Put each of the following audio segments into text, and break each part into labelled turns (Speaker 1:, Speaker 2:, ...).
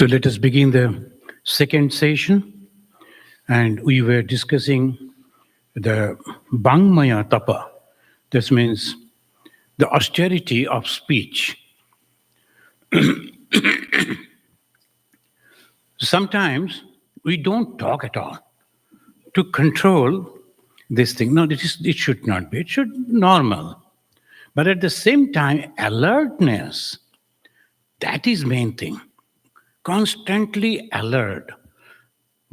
Speaker 1: So let us begin the second session, and we were discussing the Bangmaya Tapa. This means the austerity of speech. Sometimes we don't talk at all to control this thing. No, it should not be. It should be normal. But at the same time, alertness, that is main thing. Constantly alert.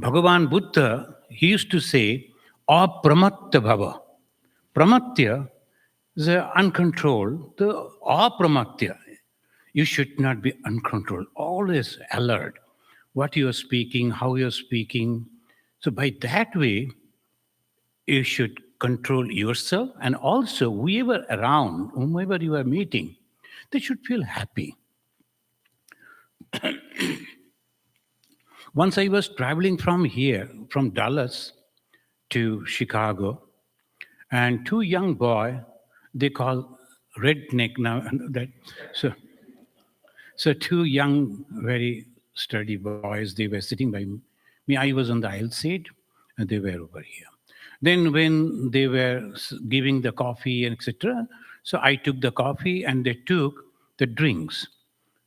Speaker 1: Bhagavan Buddha, he used to say, apramatya bhava. Pramatya is uncontrolled. The apramatya, you should not be uncontrolled. Always alert. What you are speaking, how you are speaking. So by that way, you should control yourself, and also whoever around, whomever you are meeting, they should feel happy. Once I was traveling from here, from Dallas to Chicago, and two young boy, they call redneck now. That so two young, very sturdy boys. They were sitting by me. I was on the aisle seat, and they were over here. Then when they were giving the coffee and etc., so I took the coffee and they took the drinks.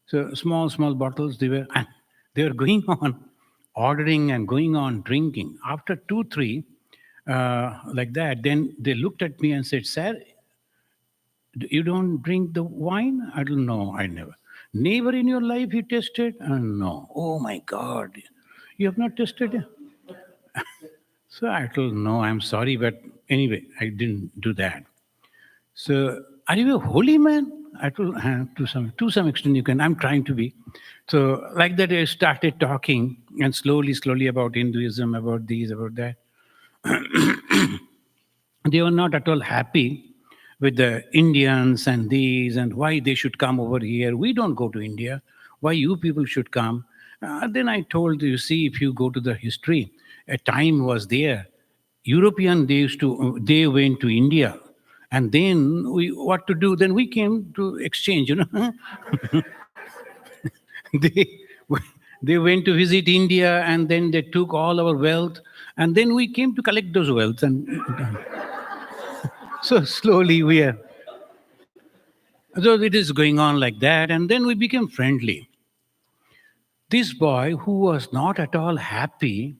Speaker 1: So small bottles. They were going on ordering and going on drinking. After 2, 3, like that, then they looked at me and said, "Sir, you don't drink the wine?" I don't know. I never. Never in your life you tasted? No. Oh my God, you have not tasted it. So I told, no, I'm sorry, but anyway, I didn't do that. So, are you a holy man? I told, to some extent you can. I'm trying to be. So, like that, I started talking and slowly about Hinduism, about these, about that. They were not at all happy with the Indians and these and why they should come over here. We don't go to India. Why you people should come? Then I told, you see, if you go to the history, a time was there. European they went to India, and then what to do? Then we came to exchange. they they went to visit India, and then they took all our wealth, and then we came to collect those wealth, and so slowly we are. So it is going on like that, and then we became friendly. This boy, who was not at all happy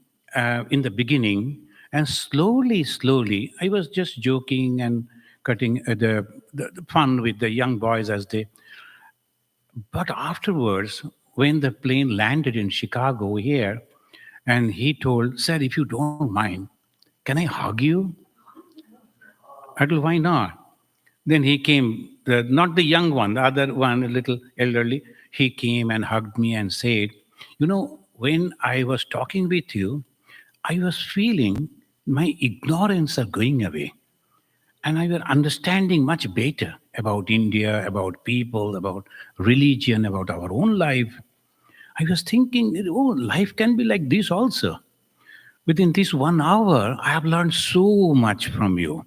Speaker 1: in the beginning, and slowly, I was just joking and cutting the fun with the young boys as they. But afterwards, when the plane landed in Chicago here, and he told, "Sir, if you don't mind, can I hug you?" I told, "Why not?" Then he came, not the young one, the other one, a little elderly. He came and hugged me and said, when I was talking with you, I was feeling my ignorance are going away. And I was understanding much better about India, about people, about religion, about our own life. I was thinking, life can be like this also. Within this 1 hour, I have learned so much from you.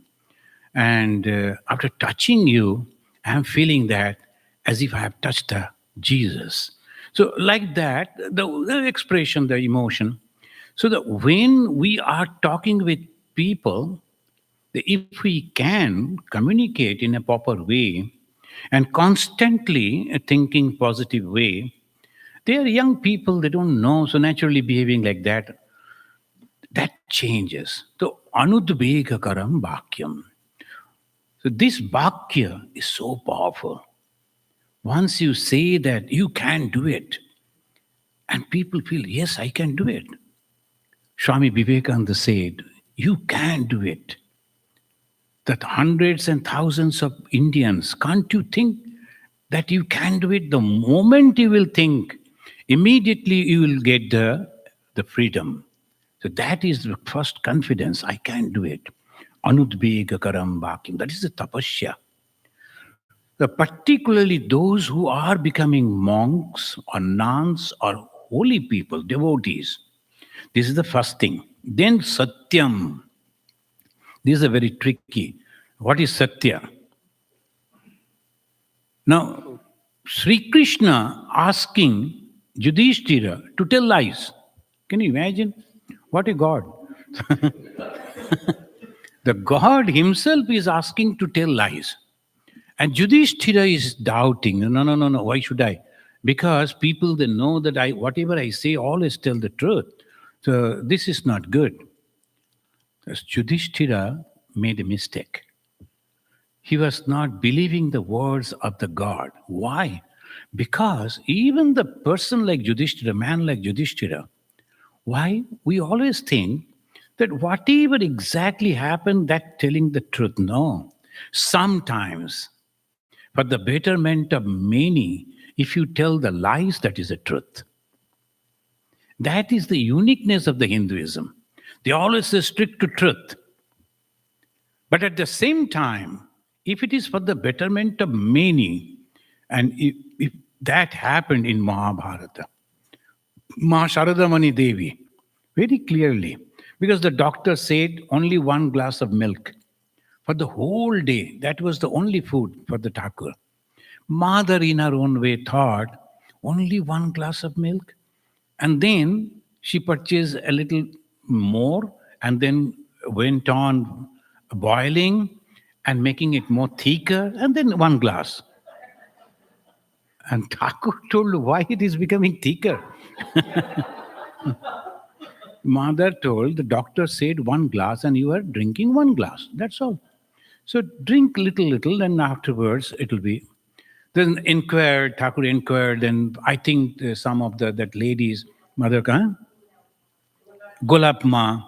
Speaker 1: And after touching you, I'm feeling that as if I have touched Jesus. So, like that, the expression, the emotion. So that when we are talking with people, if we can communicate in a proper way and constantly thinking positive way, they are young people, they don't know, so naturally behaving like that, that changes. So, anudvegakaram bhakyam. So this Bhakya is so powerful. Once you say that you can do it, and people feel, yes, I can do it. Swami Vivekananda said, you can do it. That hundreds and thousands of Indians, can't you think that you can do it? The moment you will think, immediately you will get the freedom. So that is the first confidence, I can do it. Anudvegakaram bhakyam. That is the tapasya. Particularly those who are becoming monks or nuns or holy people, devotees. This is the first thing. Then Satyam. This is a very tricky. What is Satya? Now, Sri Krishna asking Yudhishthira to tell lies. Can you imagine? What a God. The God himself is asking to tell lies. And Yudhishthira is doubting. No, no, no, no. Why should I? Because people they know that I whatever I say always tell the truth. So this is not good. Thus, Yudhishthira made a mistake. He was not believing the words of the God. Why? Because even the person like Yudhishthira, man like Yudhishthira, why we always think that whatever exactly happened, that telling the truth. No. Sometimes, for the betterment of many, if you tell the lies, that is the truth. That is the uniqueness of the Hinduism. They always stick to truth. But at the same time, if it is for the betterment of many, and if that happened in Mahabharata, Ma Sharadamani Devi, very clearly, because the doctor said only one glass of milk for the whole day. That was the only food for the Thakur. Mother, in her own way, thought only one glass of milk. And then she purchased a little more and then went on boiling and making it more thicker, and then one glass. And Thakur told why it is becoming thicker. Mother told, the doctor said one glass and you are drinking one glass. That's all. So drink little, and afterwards it will be. Then Thakur inquired, and I think some of that ladies, Mother Golap Ma.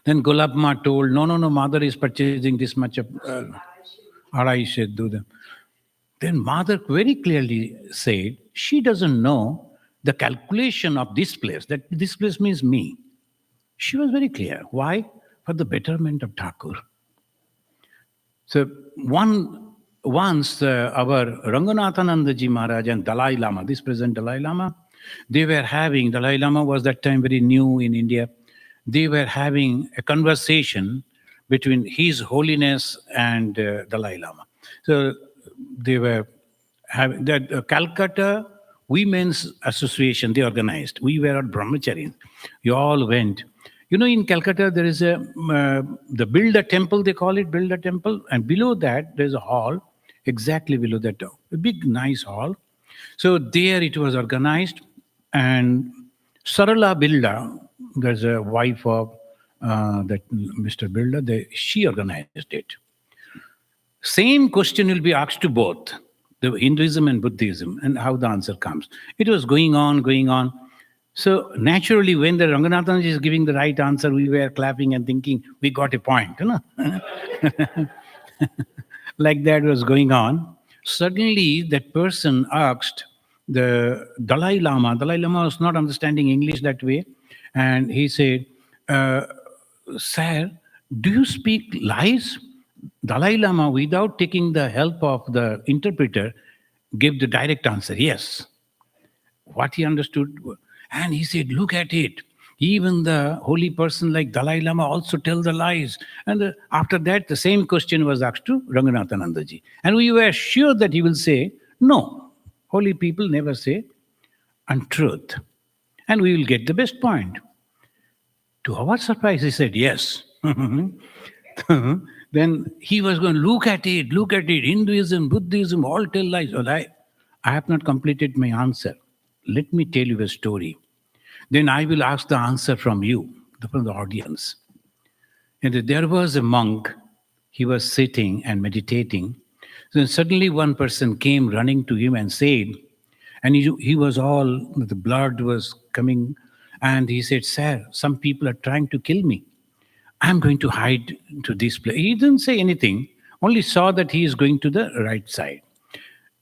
Speaker 1: Then Golap Ma told, no, Mother is purchasing this much of Arai should do them. Then Mother very clearly said, she doesn't know the calculation of this place, that this place means me. She was very clear. Why? For the betterment of Thakur. So once our Ranganathananda Ji Maharaj and Dalai Lama, this present Dalai Lama, Dalai Lama was that time very new in India. They were having a conversation between His Holiness and Dalai Lama. So they were having that Calcutta Women's Association, they organized. We were at Brahmacharis. We all went. You know, in Calcutta, there is the Builder Temple, they call it Builder Temple. And below that, there's a hall, exactly below that, a big, nice hall. So there it was organized. And Sarala Bilda, there's a wife of that Mr. Bilda, she organized it. Same question will be asked to both, the Hinduism and Buddhism, and how the answer comes. It was going on. So naturally, when the Ranganathan is giving the right answer, we were clapping and thinking, we got a point. You know? Like that was going on. Suddenly, that person asked the Dalai Lama. Dalai Lama was not understanding English that way. And he said, Sir, do you speak lies? Dalai Lama, without taking the help of the interpreter, gave the direct answer, yes. What he understood. And he said, look at it. Even the holy person like Dalai Lama also tell the lies. And after that, the same question was asked to Ranganathananda Ji. And we were sure that he will say, no, holy people never say untruth. And we will get the best point. To our surprise, he said, yes. Then he was going to look at it. Hinduism, Buddhism, all tell lies. Well, I have not completed my answer. Let me tell you a story. Then I will ask the answer from you, from the audience. And there was a monk. He was sitting and meditating. Then suddenly one person came running to him and said, and he was all, the blood was coming. And he said, sir, some people are trying to kill me. I'm going to hide to this place. He didn't say anything, only saw that he is going to the right side.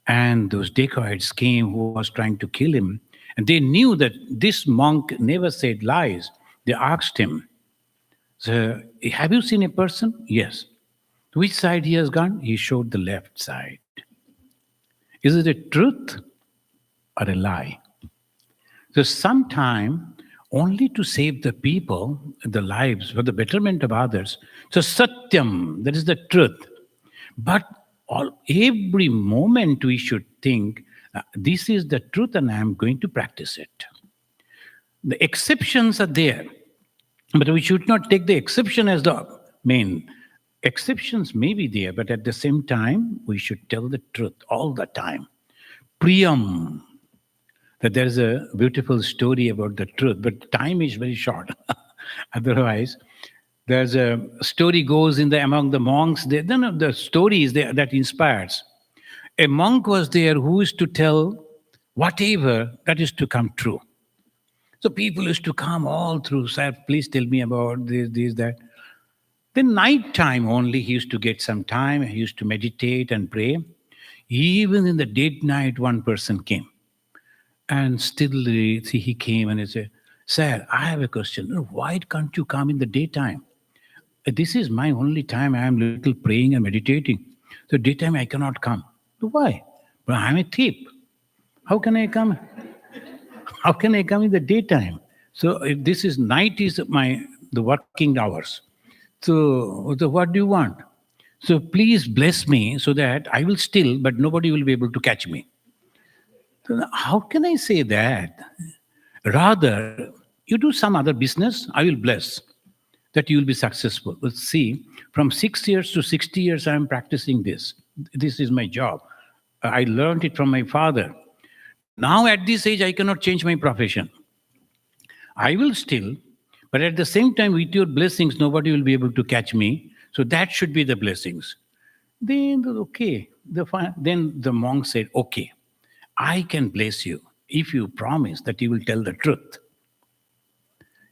Speaker 1: And those dacoits came who was trying to kill him. And they knew that this monk never said lies. They asked him, so, have you seen a person? Yes. Which side he has gone? He showed the left side. Is it a truth or a lie? So sometime, only to save the people, the lives, for the betterment of others. So satyam, that is the truth. But every moment we should think This is the truth, and I am going to practice it. The exceptions are there, but we should not take the exception as the main. Exceptions may be there, but at the same time, we should tell the truth all the time. Priyam. That there is a beautiful story about the truth, but time is very short. Otherwise, there's a story goes in the among the monks. The story is there that inspires. A monk was there who is to tell whatever that is to come true. So people used to come all through, sir, please tell me about this, that. Then night time only he used to get some time. He used to meditate and pray. Even in the dead night, one person came. And still he came and he said, sir, I have a question. Why can't you come in the daytime? This is my only time. I am little praying and meditating. So daytime I cannot come. Why? But I'm a thief. How can I come? How can I come in the daytime? So if this is night is the working hours. So what do you want? So please bless me so that I will still, but nobody will be able to catch me. So how can I say that? Rather, you do some other business, I will bless that you will be successful. But see, from 6 years to 60 years, I am practicing this. This is my job. I learned it from my father. Now at this age, I cannot change my profession. I will still, but at the same time, with your blessings, nobody will be able to catch me. So that should be the blessings. Then, okay. Then the monk said, okay, I can bless you if you promise that you will tell the truth.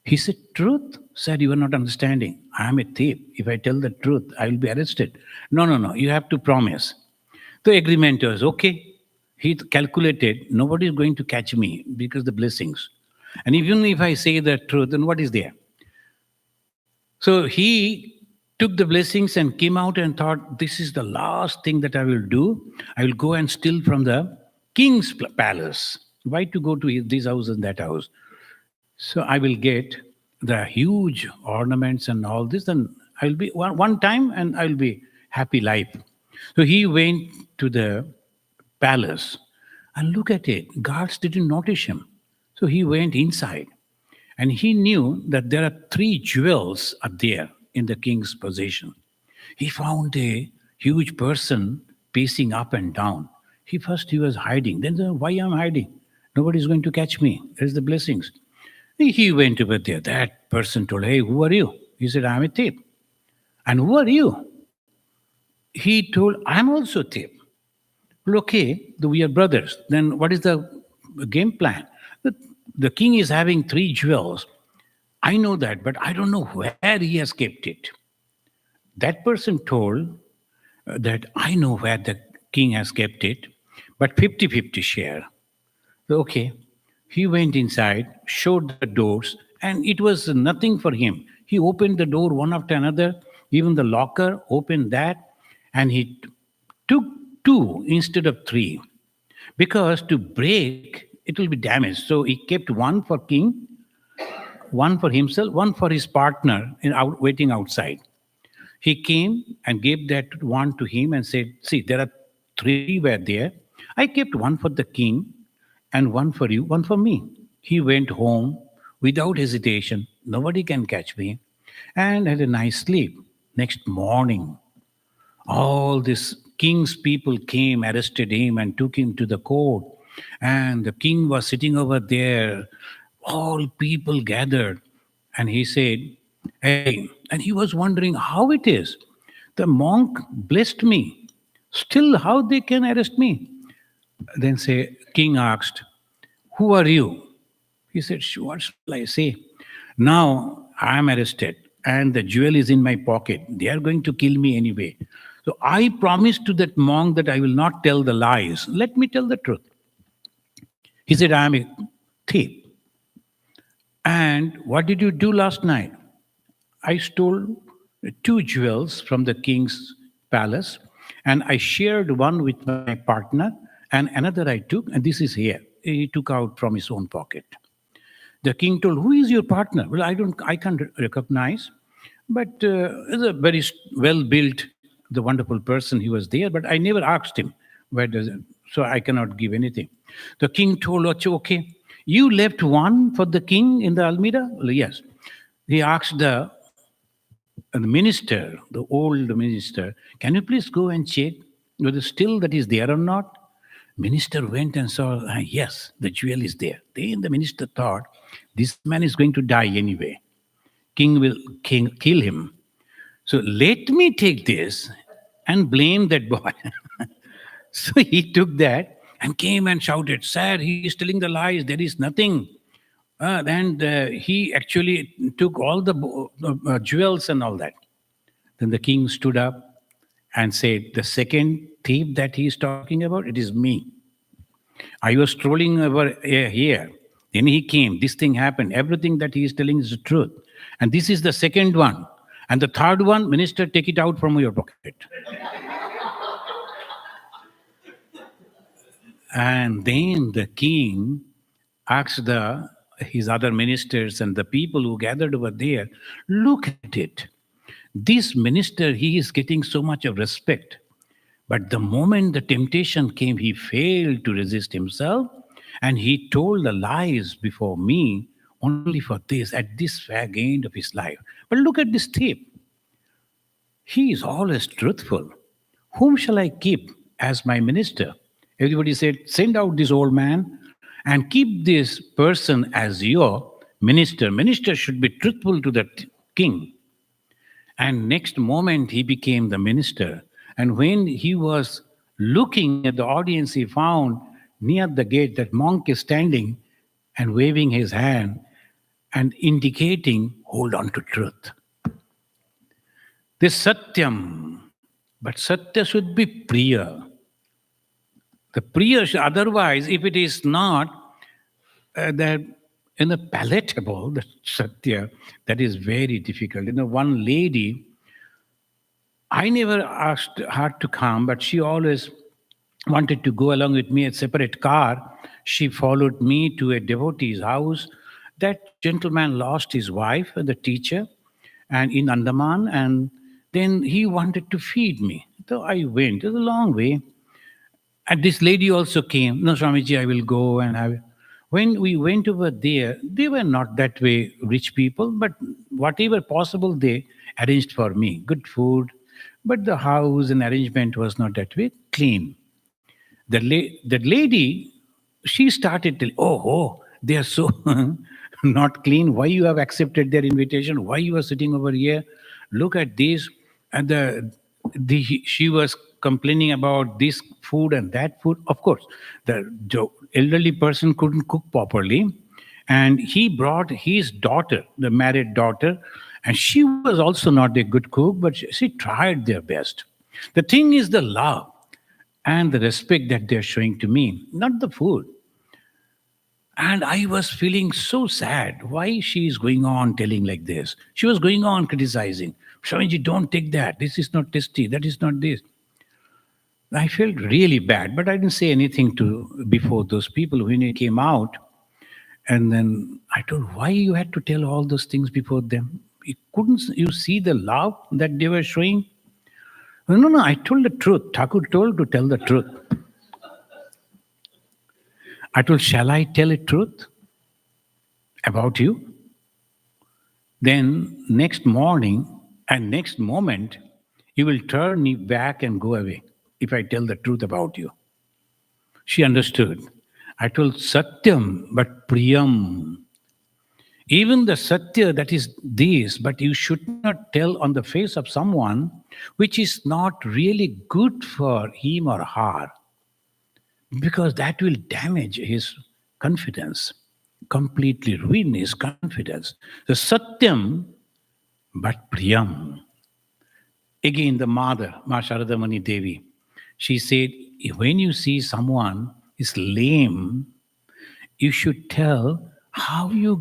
Speaker 1: He said, truth? Sir, you are not understanding. I am a thief. If I tell the truth, I will be arrested. No. You have to promise. The agreement was, okay. He calculated, nobody is going to catch me because the blessings. And even if I say the truth, then what is there? So he took the blessings and came out and thought, this is the last thing that I will do. I will go and steal from the king's palace. Why to go to this house and that house? So I will get the huge ornaments and all this, and I will be one time and I will be happy life. So he went to the palace and look at it. Guards didn't notice him. So he went inside and he knew that there are 3 jewels are there in the king's possession. He found a huge person pacing up and down. He was hiding. Then why am I hiding? Nobody is going to catch me. There's the blessings. He went over there. That person told, hey, who are you? He said, I'm a thief. And who are you? He told, I'm also a thief. Well, okay, we are brothers. Then what is the game plan? The king is having 3 jewels. I know that, but I don't know where he has kept it. That person told that I know where the king has kept it, but 50-50 share. Okay, he went inside, showed the doors, and it was nothing for him. He opened the door one after another, even the locker, opened that, and he took 2 instead of 3. Because to break, it will be damaged. So he kept one for king, one for himself, one for his partner waiting outside. He came and gave that one to him and said, see, there are 3 were there. I kept one for the king and one for you, one for me. He went home without hesitation. Nobody can catch me. And had a nice sleep. Next morning, all these king's people came, arrested him and took him to the court. And the king was sitting over there. All people gathered. And he said, hey, and he was wondering how it is. The monk blessed me. Still, how they can arrest me? Then king asked, who are you? He said, what shall I say? Now I am arrested and the jewel is in my pocket. They are going to kill me anyway. So I promised to that monk that I will not tell the lies. Let me tell the truth. He said, I am a thief. And what did you do last night? I stole 2 jewels from the king's palace and I shared one with my partner and another I took, and this is here. He took out from his own pocket. The king told, who is your partner? Well, I can't recognize, but it's a very well-built, the wonderful person he was there, but I never asked him, Where does it? So I cannot give anything. The king told, okay, you left one for the king in the Almeida? Well, yes. He asked the minister, the old minister, can you please go and check whether still that is there or not? Minister went and saw, yes, the jewel is there. Then the minister thought, this man is going to die anyway. King kill him. So let me take this and blame that boy. So he took that and came and shouted, Sir, he is telling the lies. There is nothing. And he actually took all the jewels and all that. Then the king stood up and said, the second thief that he is talking about, it is me. I was strolling over here. Then he came. This thing happened. Everything that he is telling is the truth. And this is the second one. And the third one, minister, take it out from your pocket. And then the king asked his other ministers and the people who gathered over there, look at it. This minister, he is getting so much of respect. But the moment the temptation came, he failed to resist himself and he told the lies before me only for this, at this fag end of his life. But look at this thief. He is always truthful. Whom shall I keep as my minister? Everybody said, send out this old man and keep this person as your minister. Minister should be truthful to the king. And next moment he became the minister. And when he was looking at the audience, he found near the gate that monk is standing and waving his hand and indicating, hold on to truth. This Satyam, but Satya should be Priya. The Priya, otherwise, if it is not palatable, the Satya, that is very difficult. One lady, I never asked her to come, but she always wanted to go along with me in a separate car. She followed me to a devotee's house. That gentleman lost his wife, the teacher, and in Andaman, and then he wanted to feed me. So I went. It was a long way. And this lady also came. No, Swamiji, I will go and have. When we went over there, they were not that way rich people, but whatever possible they arranged for me. Good food, but the house and arrangement was not that way clean. The lady, she started telling, oh, they are so not clean. Why you have accepted their invitation? Why you are sitting over here? Look at this. And she was complaining about this food and that food. Of course, the elderly person couldn't cook properly. And he brought his daughter, the married daughter, and she was also not a good cook, but she tried their best. The thing is the love and the respect that they're showing to me, not the food. And I was feeling so sad. Why she is going on telling like this? She was going on criticizing. Swamiji, don't take that. This is not tasty. That is not this. I felt really bad, but I didn't say anything before those people when it came out. And then I told, why you had to tell all those things before them? Couldn't you see the love that they were showing? No, I told the truth. Thakur told to tell the truth. I told, shall I tell a truth about you? Then next morning and next moment, you will turn me back and go away if I tell the truth about you. She understood. I told Satyam, but Priyam. Even the Satya that is this, but you should not tell on the face of someone which is not really good for him or her, because that will damage his confidence, completely ruin his confidence. The Satyam, but Priyam. Again, the mother, Ma Sharadamani Devi, she said, when you see someone is lame, you should tell how you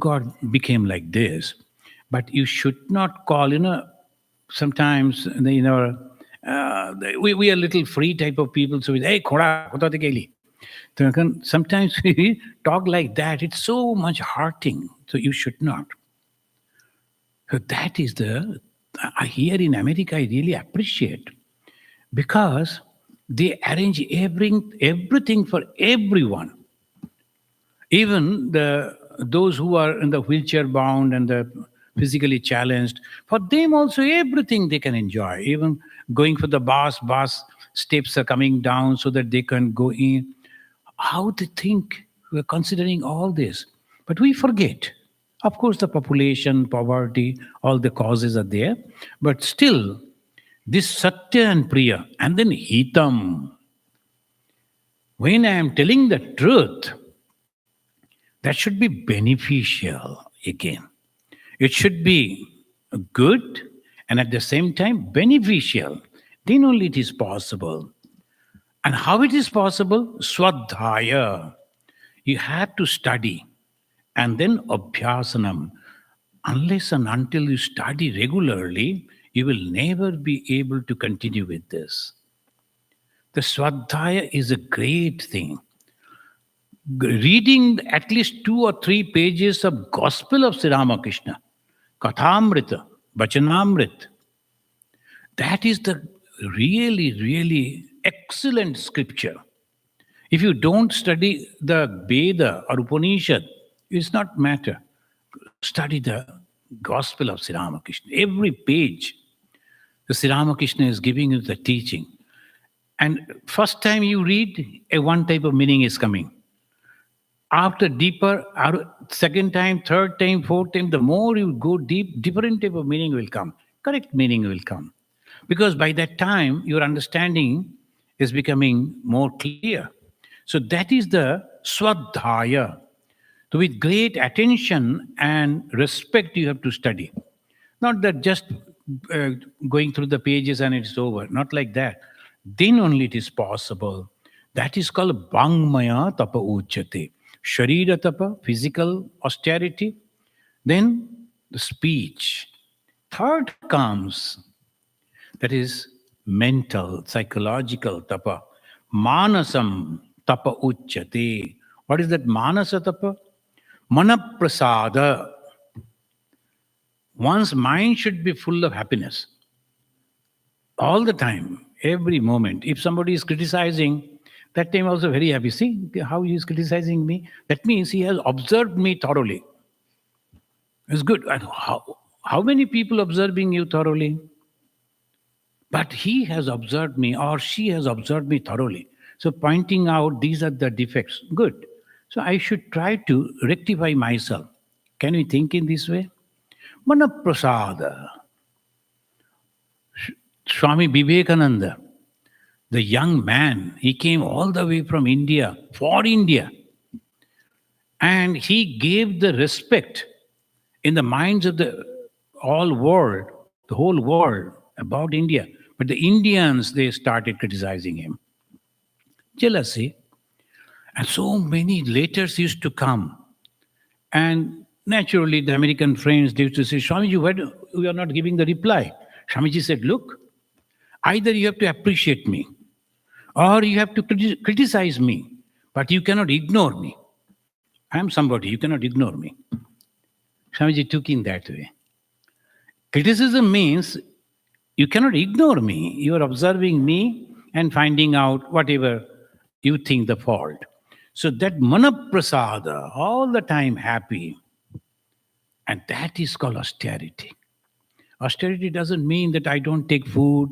Speaker 1: became like this. But you should not call, sometimes, we are little free type of people. So we say, hey, khoda, khota te keli. Sometimes we talk like that. It's so much hurting. So you should not. So that is here in America, I really appreciate. Because They arrange everything for everyone. Even those who are in the wheelchair bound and the physically challenged, for them also everything they can enjoy. Even going for the bus steps are coming down so that they can go in. How they think we're considering all this, but we forget. Of course, the population, poverty, all the causes are there, but still, this satya and priya, and then hitam. When I am telling the truth, that should be beneficial again. It should be good and at the same time beneficial. Then only it is possible. And how it is possible? Swadhyaya. You have to study. And then abhyasanam. Unless and until you study regularly, you will never be able to continue with this. The swadhyaya is a great thing. Reading at least 2 or 3 pages of Gospel of Sri Ramakrishna, Kathamrita, Vachanamrit, that is the really, really excellent scripture. If you don't study the Veda or Upanishad, it's not matter. Study the Gospel of Sri Ramakrishna. Every page, the Sri Ramakrishna is giving you the teaching. And first time you read, a one type of meaning is coming. After deeper, second time, third time, fourth time, the more you go deep, different type of meaning will come. Correct meaning will come. Because by that time, your understanding is becoming more clear. So that is the swadhyaya. So with great attention and respect, you have to study. Not that just uh, going through the pages and it's over. Not like that. Then only it is possible. That is called bangmaya tapa uchate. Sharira tapa, physical austerity. Then the speech. Third comes, that is mental, psychological tapa. Manasam tapa uchate. What is that manasa tapa? Manaprasada. One's mind should be full of happiness. All the time, every moment. If somebody is criticizing, that time also very happy. See how he is criticizing me? That means he has observed me thoroughly. It's good. And how many people observing you thoroughly? But he has observed me or she has observed me thoroughly. So pointing out these are the defects. Good. So I should try to rectify myself. Can we think in this way? Manaprasada. Swami Vivekananda, the young man, he came all the way from India, for India. And he gave the respect in the minds of the whole world about India. But the Indians, they started criticizing him. Jealousy. And so many letters used to come. And naturally, the American friends, they used to say, Swamiji, why you are not giving the reply? Swamiji said, look, either you have to appreciate me or you have to criticize me, but you cannot ignore me. I am somebody, you cannot ignore me. Swamiji took in that way. Criticism means you cannot ignore me. You are observing me and finding out whatever you think the fault. So that manaprasada, all the time happy, and that is called austerity. Austerity doesn't mean that I don't take food,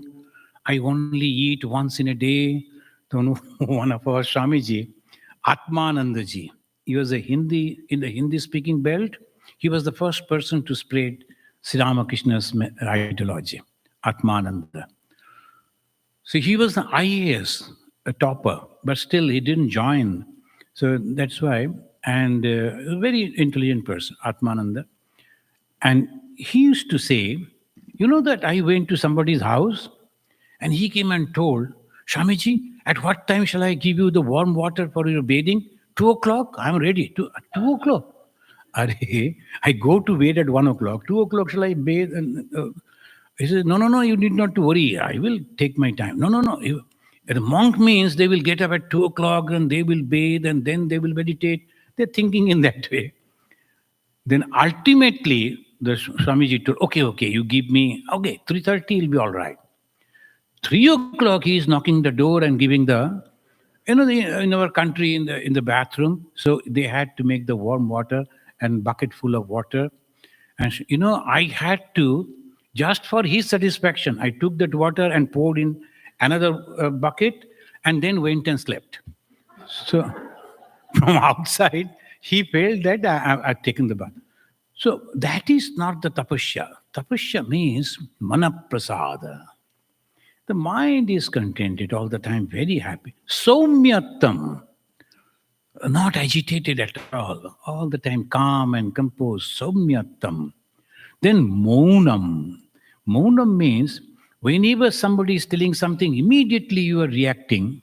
Speaker 1: I only eat once in a day. So one of our Swamiji, Atmanandaji, he was in the Hindi speaking belt. He was the first person to spread Sri Ramakrishna's ideology, Atmananda. So he was an IAS, a topper, but still he didn't join. So that's why, and a very intelligent person, Atmananda. And he used to say, you know that I went to somebody's house and he came and told, Swamiji, at what time shall I give you the warm water for your bathing? 2 o'clock? I'm ready. 2 o'clock. I go to bed at 1 o'clock. 2 o'clock shall I bathe? And he says, no, you need not to worry. I will take my time. No. The monk means they will get up at 2 o'clock and they will bathe and then they will meditate. They're thinking in that way. Then ultimately, the Swamiji told, okay, you give me, okay, 3:30 will be all right. 3 o'clock, he is knocking the door and giving in our country in the bathroom. So they had to make the warm water and bucket full of water. And I had to, just for his satisfaction, I took that water and poured in another bucket and then went and slept. So from outside, he felt that I've taken the bath. So that is not the tapasya. Tapasya means manaprasada. The mind is contented all the time, very happy. Saumyatam, not agitated at all the time calm and composed. Saumyatam. Then monam. Monam means whenever somebody is telling something, immediately you are reacting.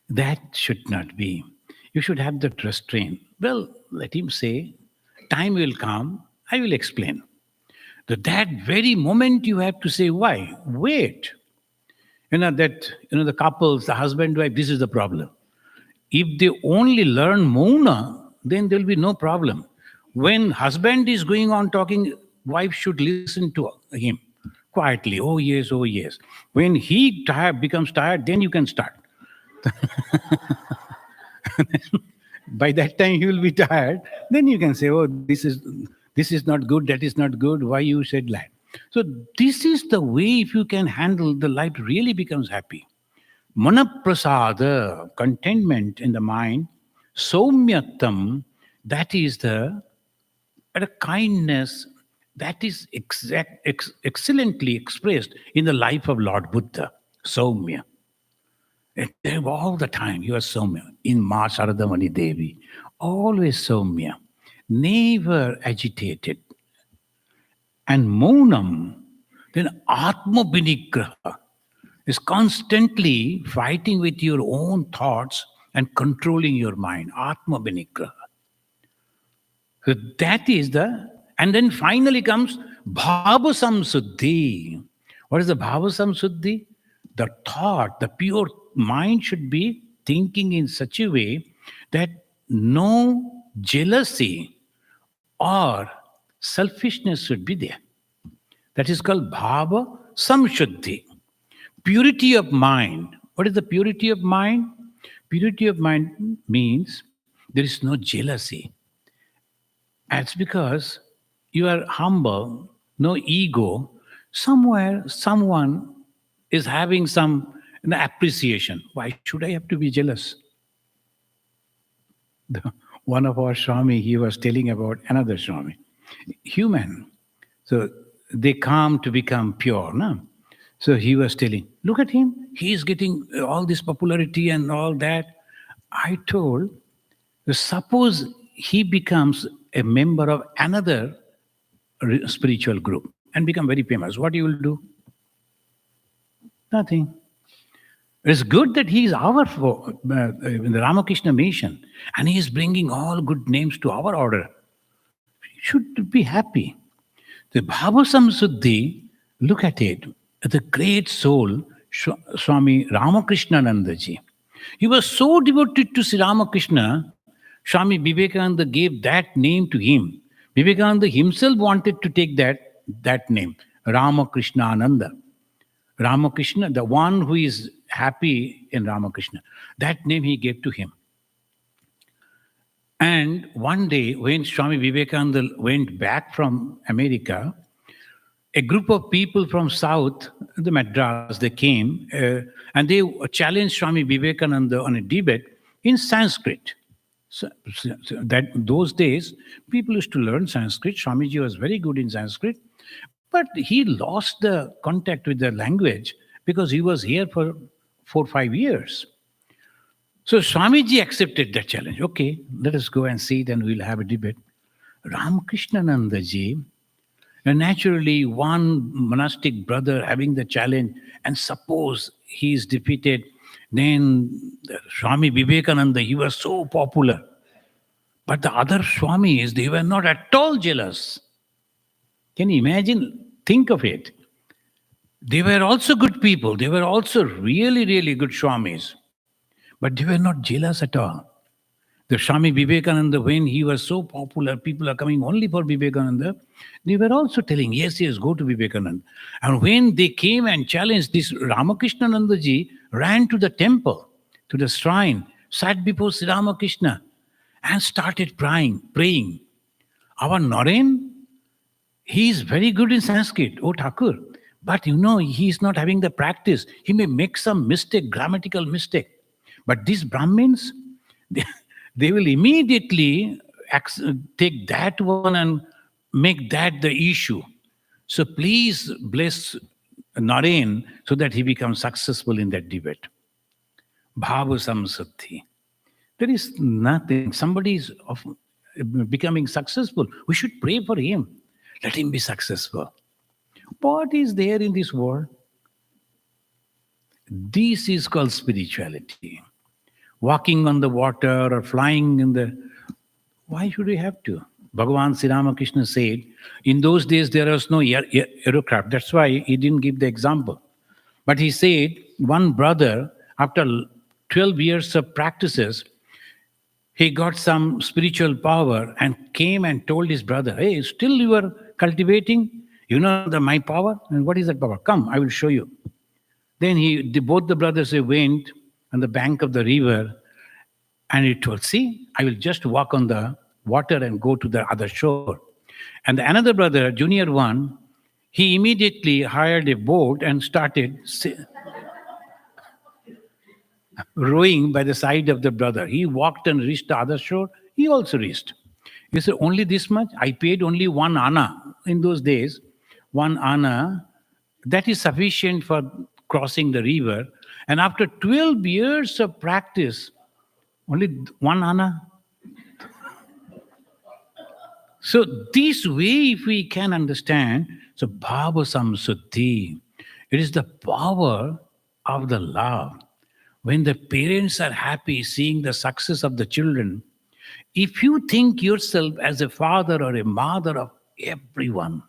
Speaker 1: That should not be. You should have that restraint. Well, let him say, time will come, I will explain. That very moment you have to say, why? Wait. The couples, the husband, wife, this is the problem. If they only learn Mauna, then there will be no problem. When husband is going on talking, wife should listen to him quietly. Oh yes, oh yes. When he becomes tired, then you can start. By that time he will be tired. Then you can say, oh, this is not good, that is not good. Why you said that? So this is the way, if you can handle, the life really becomes happy. Manaprasada, contentment in the mind. Saumyatam, that is the kindness that is excellently expressed in the life of Lord Buddha. Saumya. All the time he was Saumya. In Ma Sharadamani Devi, always Saumya, never agitated. And Maunam, then Atma Vinigraha, is constantly fighting with your own thoughts and controlling your mind. Atma Vinigraha. So that is and then finally comes Bhava Samsuddhi. What is the Bhava Samsuddhi? The thought, the pure mind should be thinking in such a way that no jealousy or selfishness should be there. That is called Bhava Samshuddhi. Purity of mind. What is the purity of mind? Purity of mind means there is no jealousy. It's because you are humble, no ego. Somewhere, someone is having some appreciation. Why should I have to be jealous? One of our Swami, he was telling about another Swami. Human. So they come to become pure. No? So he was telling, look at him. He is getting all this popularity and all that. I told, suppose he becomes a member of another spiritual group and become very famous. What you will do? Nothing. It's good that he is in the Ramakrishna mission, and he is bringing all good names to our order. You should be happy. The Bhava Samsuddhi, look at it, the great soul, Swami Ramakrishna ji. He was so devoted to Sri Ramakrishna, Swami Vivekananda gave that name to him. Vivekananda himself wanted to take that name, Ramakrishnananda. Ramakrishna, the one who is happy in Ramakrishna. That name he gave to him. And one day, when Swami Vivekananda went back from America, a group of people from South, the Madras, they came and they challenged Swami Vivekananda on a debate in Sanskrit. So that those days, people used to learn Sanskrit. Swamiji was very good in Sanskrit. But he lost the contact with the language because he was here for 4 or 5 years. So Swamiji accepted that challenge. Okay, let us go and see it and we'll have a debate. Ramakrishnananda ji, naturally one monastic brother having the challenge, and suppose he is defeated, then Swami Vivekananda, he was so popular. But the other Swamis, they were not at all jealous. Can you imagine? Think of it. They were also good people. They were also really, really good Swamis. But they were not jealous at all. The Swami Vivekananda, when he was so popular, people are coming only for Vivekananda. They were also telling, yes, yes, go to Vivekananda. And when they came and challenged this, Ramakrishnananda ji ran to the temple, to the shrine, sat before Sri Ramakrishna and started praying. Our Naren, he is very good in Sanskrit, oh Thakur. But he is not having the practice. He may make some mistake, grammatical mistake. But these Brahmins, they will immediately take that one and make that the issue. So please bless Naren so that he becomes successful in that debate. Bhava samsaddhi. There is nothing. Somebody is becoming successful. We should pray for him. Let him be successful. What is there in this world? This is called spirituality. Walking on the water or flying in the... Why should we have to? Bhagavan Sri Ramakrishna said, in those days there was no aircraft. That's why he didn't give the example. But he said, one brother, after 12 years of practices, he got some spiritual power and came and told his brother, hey, still you are cultivating? You know my power? And what is that power? Come, I will show you. Then both the brothers went on the bank of the river, and he told, see, I will just walk on the water and go to the other shore. And another brother, junior one, he immediately hired a boat and started rowing by the side of the brother. He walked and reached the other shore. He also reached. He said, only this much? I paid only 1 anna. In those days, 1 anna, that is sufficient for crossing the river. And after 12 years of practice, only 1 anna. So this way, if we can understand, so bhava samsuddhi, it is the power of the love. When the parents are happy seeing the success of the children, if you think yourself as a father or a mother of everyone,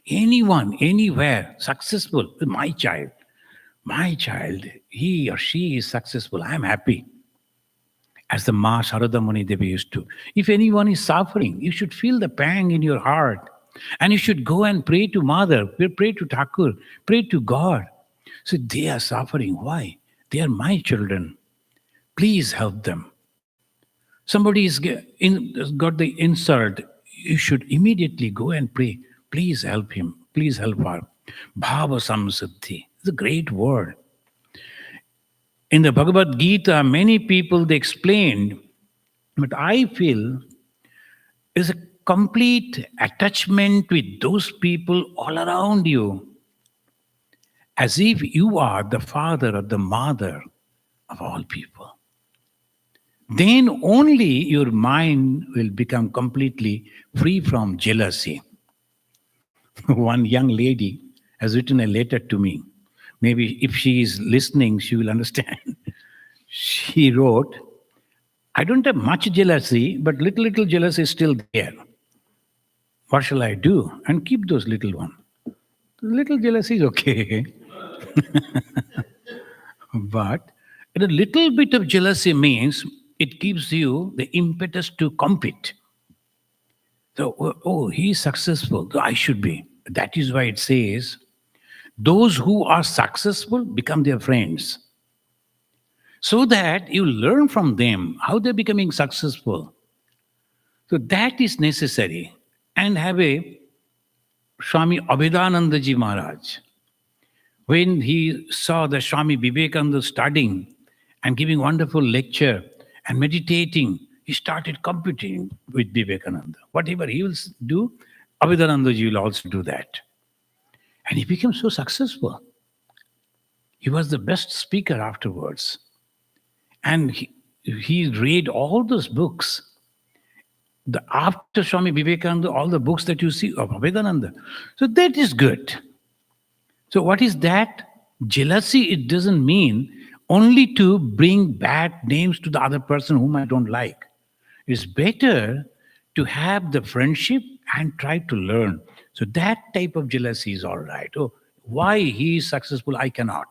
Speaker 1: anyone, anywhere, successful, my child, he or she is successful, I am happy. As the Ma Sharada Muni Devi used to. If anyone is suffering, you should feel the pang in your heart. And you should go and pray to Mother, pray to Thakur, pray to God. So they are suffering. Why? They are my children. Please help them. Somebody has got the insult. You should immediately go and pray. Please help him. Please help her. Bhava samsiddhi. It's a great word. In the Bhagavad Gita, many people, they explained, but I feel is a complete attachment with those people all around you, as if you are the father or the mother of all people. Then only your mind will become completely free from jealousy. One young lady has written a letter to me. Maybe if she is listening, she will understand. She wrote, I don't have much jealousy, but little jealousy is still there. What shall I do? And keep those little ones. Little jealousy is okay. But a little bit of jealousy means it gives you the impetus to compete. So, oh, he is successful, so I should be. That is why it says, those who are successful become their friends. So that you learn from them how they're becoming successful. So that is necessary. And have a Swami Abhedananda Ji Maharaj. When he saw the Swami Vivekananda studying and giving wonderful lecture and meditating, he started competing with Vivekananda. Whatever he will do, Abhedananda Ji will also do that. And he became so successful. He was the best speaker afterwards. And he read all those books. After Swami Vivekananda, all the books that you see of Abhedananda. So that is good. So what is that? Jealousy, it doesn't mean only to bring bad names to the other person whom I don't like. It's better to have the friendship and try to learn. So that type of jealousy is all right. Oh, why he is successful, I cannot.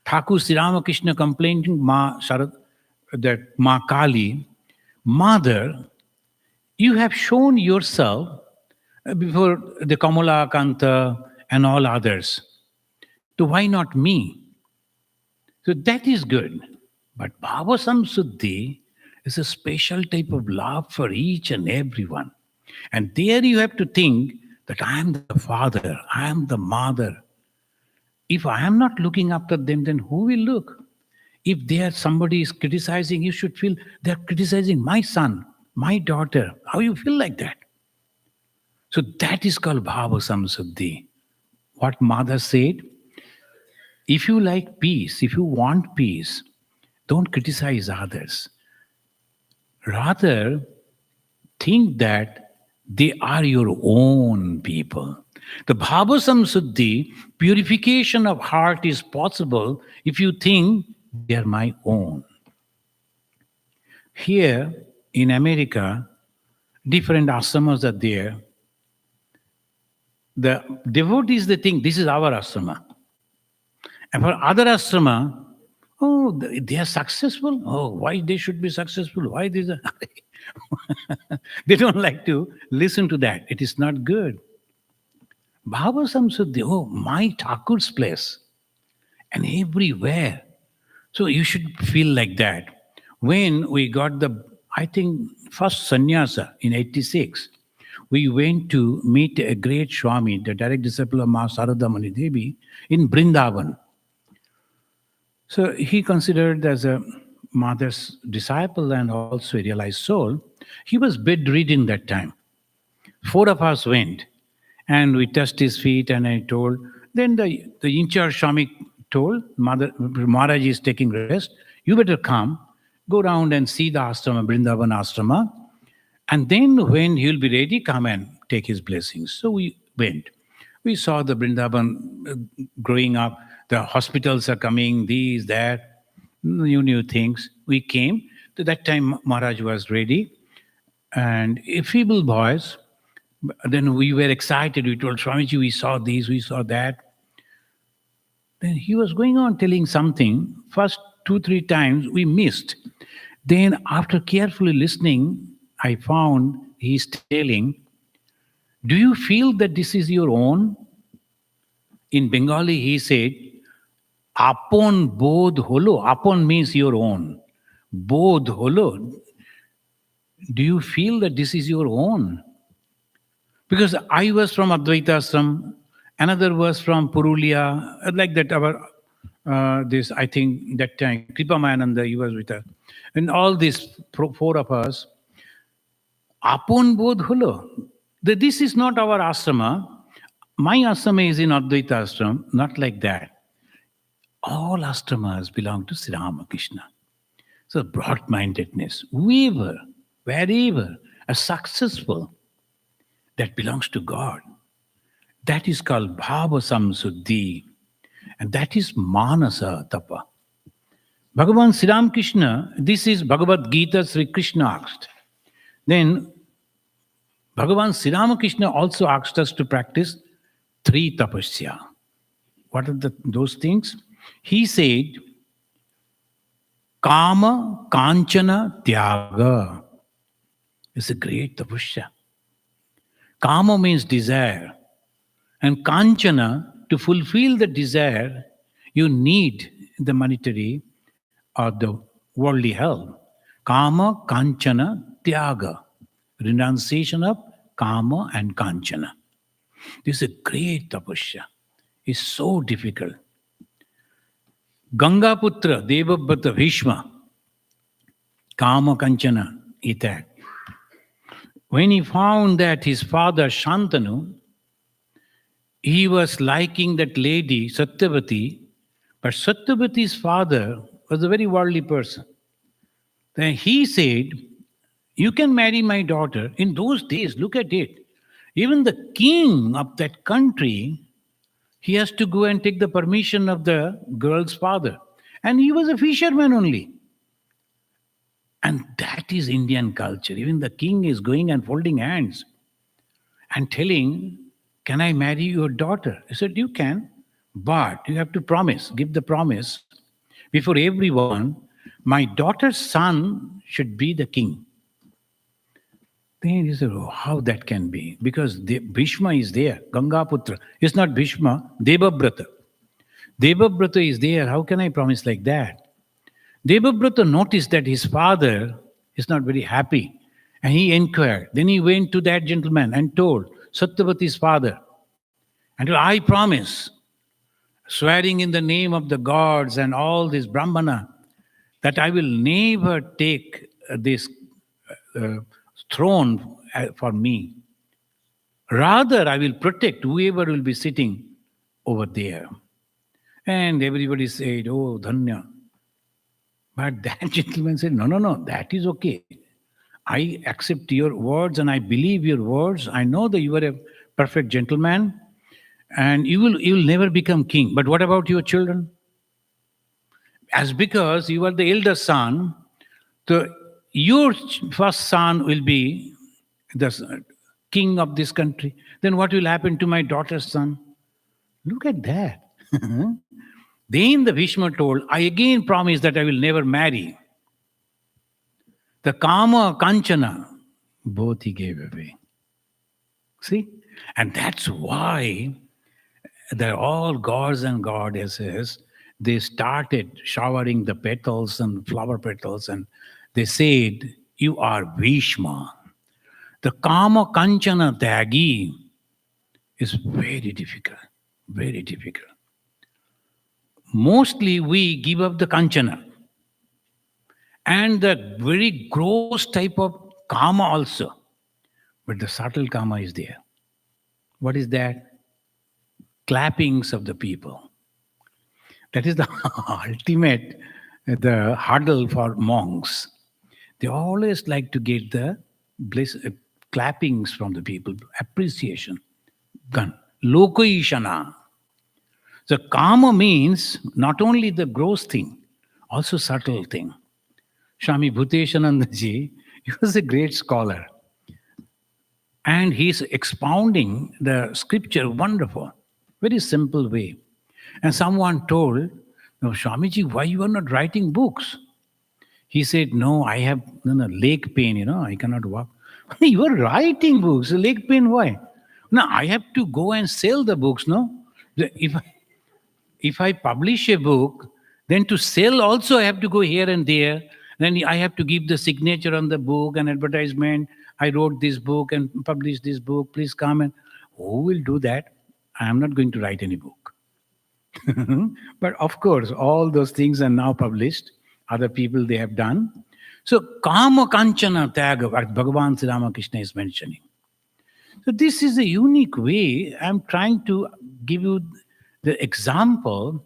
Speaker 1: Thakur Sri Ramakrishna complaining, Ma Sharad, that Ma Kali, Mother, you have shown yourself before the Kamala Kanta and all others. So why not me? So that is good. But Bhava Samsuddhi is a special type of love for each and everyone. And there you have to think that I am the father, I am the mother. If I am not looking after them, then who will look? If there somebody is criticizing, you should feel they're criticizing my son, my daughter. How you feel like that? So that is called Bhava Samsuddhi. What mother said, if you like peace, if you want peace, don't criticize others. Rather, think that they are your own people. The Bhava Samsuddhi, purification of heart is possible if you think they are my own. Here in America, different ashramas are there. The devotees, they think this is our ashrama. And for other ashrama, oh, they are successful. Oh, why they should be successful? Why this? They don't like to listen to that. It is not good. Bhava Samsuddhi, oh, my Thakur's place. And everywhere. So you should feel like that. When we got the, I think, first sannyasa in 86, we went to meet a great Swami, the direct disciple of Ma Sarada Mani Devi, in Brindavan. So he considered as a mother's disciple and also a realized soul. He was bedridden that time. 4 of us went and we touched his feet and I told, then the in charge Swami told, Maharaj is taking rest, you better come, go round and see the ashrama, Brindavan ashrama, and then when he'll be ready, come and take his blessings. So we went. We saw the Brindavan growing up, the hospitals are coming, these, that, new things. We came. To that time, Maharaj was ready. And a feeble voice, then we were excited. We told Swamiji, we saw this, we saw that. Then he was going on telling something. First 2-3 times we missed. Then after carefully listening, I found he's telling, do you feel that this is your own? In Bengali he said, Apon bodh holo. Apon means your own. Bodh holo. Do you feel that this is your own? Because I was from Advaita Ashram, another was from Purulia, like that. This, I think, that time, Kripa Mayananda, he was with us. And all these 4 of us, Apon bodh holo. This is not our ashrama. My ashrama is in Advaita Ashram, not like that. All ashramas belong to Sri Ramakrishna. So broad-mindedness, wherever are successful, that belongs to God. That is called Bhava Samsuddhi. And that is Manasa Tapa. Bhagavan Sri Ramakrishna, this is Bhagavad Gita Sri Krishna asked. Then Bhagavan Sri Ramakrishna also asked us to practice 3 tapasya. What are those things? He said, Kama Kanchana Tyaga. It's a great tapasya. Kama means desire. And Kanchana, to fulfill the desire, you need the monetary or the worldly help. Kama Kanchana Tyaga. Renunciation of Kama and Kanchana. This is a great tapasya. It's so difficult. Gangaputra, Devabhata, Bhishma, Kama Kanchana, Itak. When he found that his father Shantanu, he was liking that lady Satyavati, but Satyavati's father was a very worldly person. Then he said, you can marry my daughter. In those days, look at it. Even the king of that country, he has to go and take the permission of the girl's father. And he was a fisherman only. And that is Indian culture. Even the king is going and folding hands and telling, can I marry your daughter? I said, you can, but you have to promise, give the promise before everyone My daughter's son should be the king. Then he said, oh, how that can be? Because Bhishma is there, Gangaputra. It's not Bhishma, Devabrata. Devabrata is there. How can I promise like that? Devabrata noticed that his father is not very happy. And he inquired. Then he went to that gentleman and told Satyavati's father, and I promise, swearing in the name of the gods and all this Brahmana, that I will never take this uh, throne for me. Rather, I will protect whoever will be sitting over there. And everybody said, oh, Dhanya. But that gentleman said, no, no, no, that is okay. I accept your words and I believe your words. I know that you are a perfect gentleman and you will never become king. But what about your children? As because you are the elder son, so your first son will be the king of this country. Then what will happen to my daughter's son? Look at that. Then the Bhishma told, I again promise that I will never marry. The Kama, Kanchana, both he gave away. See? And that's why they're all gods and goddesses. They started showering the petals and flower petals, and they said, you are Bhishma. The Kama Kanchana Tyagi is very difficult, very difficult. Mostly we give up the Kanchana and the very gross type of Kama also. But the subtle Kama is there. What is that? Clappings of the people. That is the ultimate, the hurdle for monks. They always like to get the clappings from the people, appreciation. Gan. Lokaishana. So Kama means not only the gross thing, also subtle thing. Swami Bhuteshananda ji, he was a great scholar. And he's expounding the scripture wonderful, very simple way. And someone told, no, Swamiji, why you are not writing books? He said, no, I have leg pain, I cannot walk. You are writing books, leg pain, why? No, I have to go and sell the books, no? If I publish a book, then to sell also I have to go here and there. Then I have to give the signature on the book and advertisement. I wrote this book and published this book. Please come and who will do that? I am not going to write any book. But of course, all those things are now published. Other people they have done. So Kama Kanchana Tyaga, what Bhagavan Sri Ramakrishna is mentioning. So this is a unique way. I'm trying to give you the example.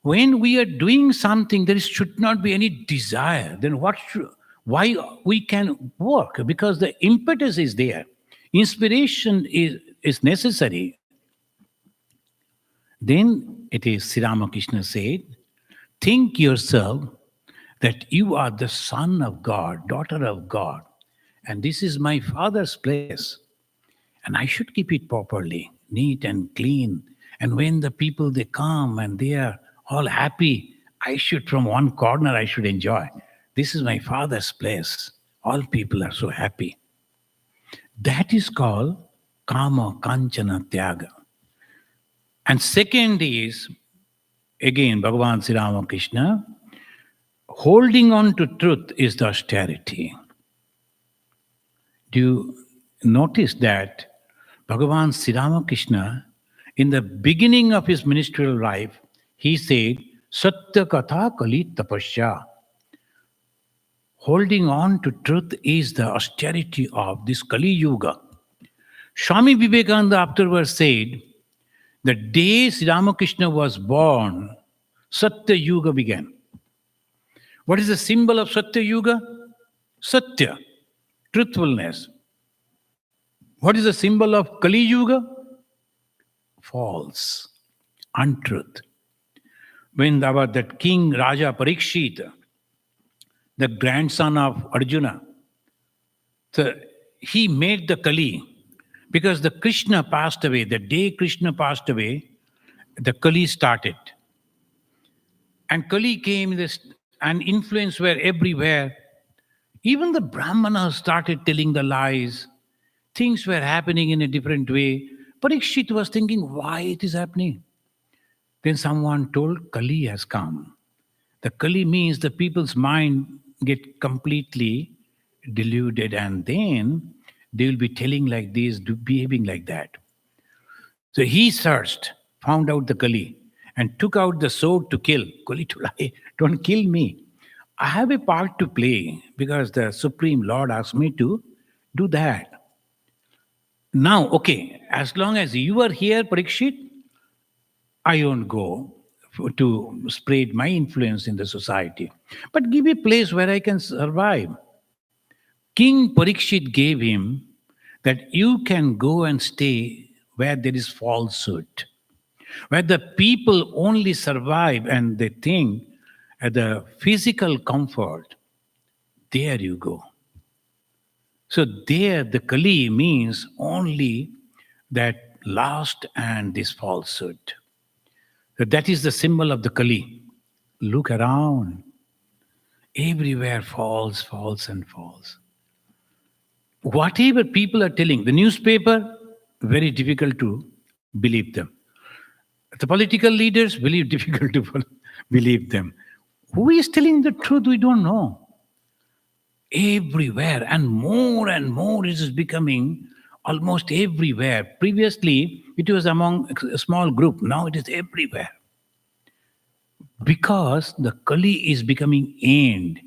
Speaker 1: When we are doing something, there should not be any desire. Then why we can work? Because the impetus is there. Inspiration is necessary. Then it is Sri Ramakrishna said, think yourself that you are the son of God, daughter of God. And this is my father's place. And I should keep it properly, neat and clean. And when the people, they come and they are all happy, from one corner, I should enjoy. This is my father's place. All people are so happy. That is called Kama Kanchana Tyaga. And second is, again, Bhagavan Sri Ramakrishna, holding on to truth is the austerity. Do you notice that Bhagavan Sri Ramakrishna, in the beginning of his ministerial life, he said, Satya Katha Kali Tapasya. Holding on to truth is the austerity of this Kali Yuga. Swami Vivekananda afterwards said, the day Sri Ramakrishna was born, Satya Yuga began. What is the symbol of Satya Yuga? Satya, truthfulness. What is the symbol of Kali Yuga? False, untruth. When that king Raja Parikshit, the grandson of Arjuna, he made the Kali because the Krishna passed away. The day Krishna passed away, the Kali started. And Kali came and influence were everywhere. Even the Brahmanas started telling the lies. Things were happening in a different way. Parikshit was thinking why it is happening. Then someone told Kali has come. The Kali means the people's mind get completely deluded, and then they will be telling like this, behaving like that. So he searched, found out the Kali, and took out the sword to kill. Kali told, don't kill me. I have a part to play because the Supreme Lord asked me to do that. Now, okay, as long as you are here, Parikshit, I won't go to spread my influence in the society. But give a place where I can survive. King Parikshit gave him that you can go and stay where there is falsehood, where the people only survive and they think at the physical comfort. There you go. So there the Kali means only that lust and this falsehood. So that is the symbol of the Kali. Look around. Everywhere false, false, and false. Whatever people are telling, the newspaper, very difficult to believe them. The political leaders, very difficult to believe them. Who is telling the truth? We don't know. Everywhere and more it is becoming almost everywhere. Previously, it was among a small group. Now it is everywhere. Because the Kali is becoming end.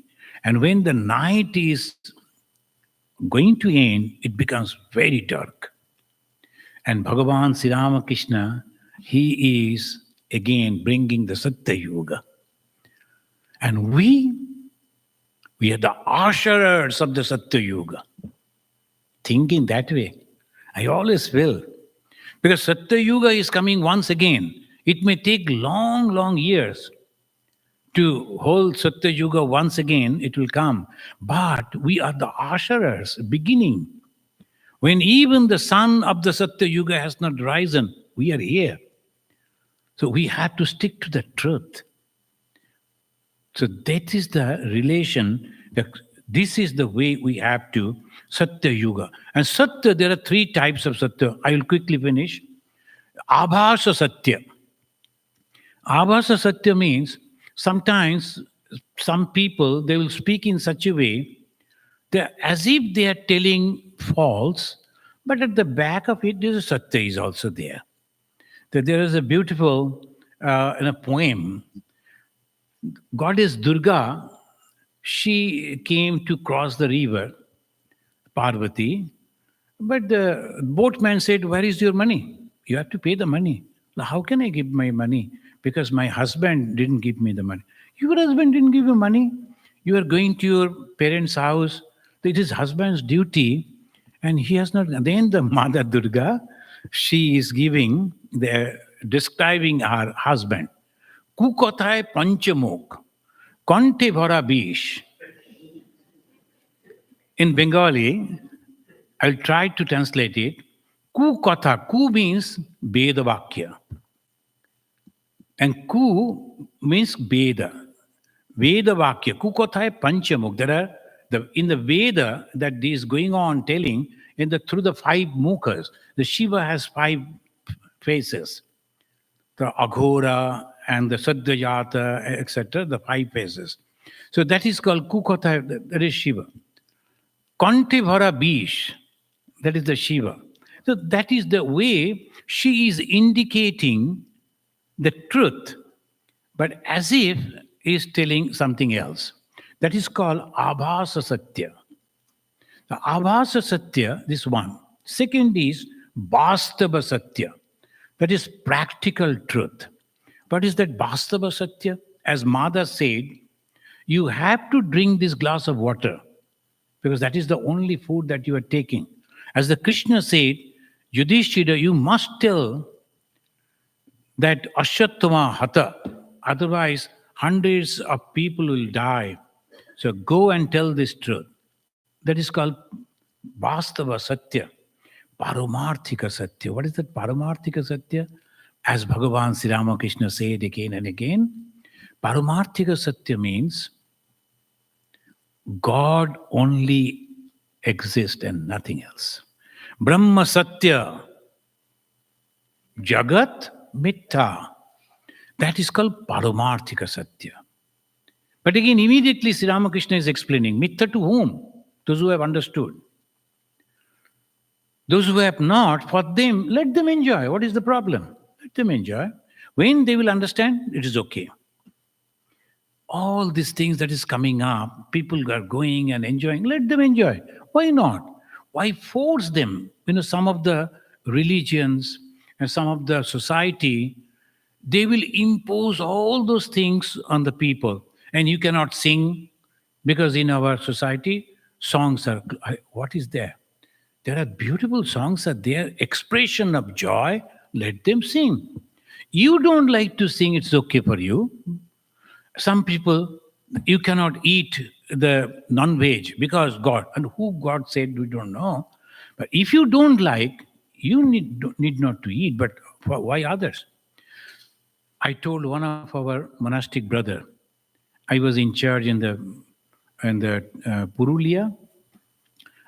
Speaker 1: And when the night is going to end, it becomes very dark. And Bhagavan Sri Ramakrishna, he is again bringing the Satya Yuga. And we are the usherers of the Satya Yuga. Thinking that way, I always feel. Because Satya Yuga is coming once again. It may take long years to hold Satya Yuga once again, it will come. But we are the usherers, beginning. When even the sun of the Satya Yuga has not risen, we are here. So we have to stick to the truth. So that is the relation. This is the way we have to Satya Yuga. And Satya, there are three types of Satya. I will quickly finish. Abhasa Satya. Abhasa Satya means sometimes some people, they will speak in such a way that as if they are telling false, but at the back of it, this Satya is also there. That there is a beautiful in a poem, Goddess Durga, she came to cross the river, Parvati, but the boatman said, where is your money? You have to pay the money. How can I give my money? Because my husband didn't give me the money. Your husband didn't give you money? You are going to your parents' house. It is husband's duty, and he has not. Then the Mother Durga, she is describing her husband. Kukothay panchamuk, kante bhara bish. In Bengali, I'll try to translate it. Kukotha, ku means Vedavakya. And ku means Veda. Vedavakya, Kukothay panchamuk. There are in the Veda that is going on telling through the five mukhas. The Shiva has five faces. The Aghora and the Sadyajata, etc., the five faces. So that is called Kukotha, that is Shiva. Kantivhara Bish, that is the Shiva. So that is the way she is indicating the truth, but as if is telling something else. That is called Abhasa Satya. The Abhasa Satya, this one. Second is Vastava Satya. That is practical truth. What is that Vastava Satya? As Mada said, you have to drink this glass of water because that is the only food that you are taking. As the Krishna said, Yudhishthira, you must tell that Ashattama Hata, otherwise hundreds of people will die. So go and tell this truth. That is called Vastava Satya. Paramarthika Satya. What is that Paramarthika Satya? As Bhagavan Sri Ramakrishna said again and again, Paramarthika Satya means God only exists and nothing else. Brahma Satya, Jagat Mithya. That is called Paramarthika Satya. But again, immediately Sri Ramakrishna is explaining, Mithya to whom? Those who have understood. Those who have not, for them, let them enjoy. What is the problem? Let them enjoy. When they will understand, it is okay. All these things that is coming up, people are going and enjoying, let them enjoy. Why not? Why force them? Some of the religions and some of the society, they will impose all those things on the people. And you cannot sing because in our society, songs are, what is there? There are beautiful songs are there, expression of joy, let them sing. You don't like to sing, it's okay for you. Some people, you cannot eat the non-veg because God, and who God said, we don't know. But if you don't like, you need not to eat, but why others? I told one of our monastic brother, I was in charge in the Purulia.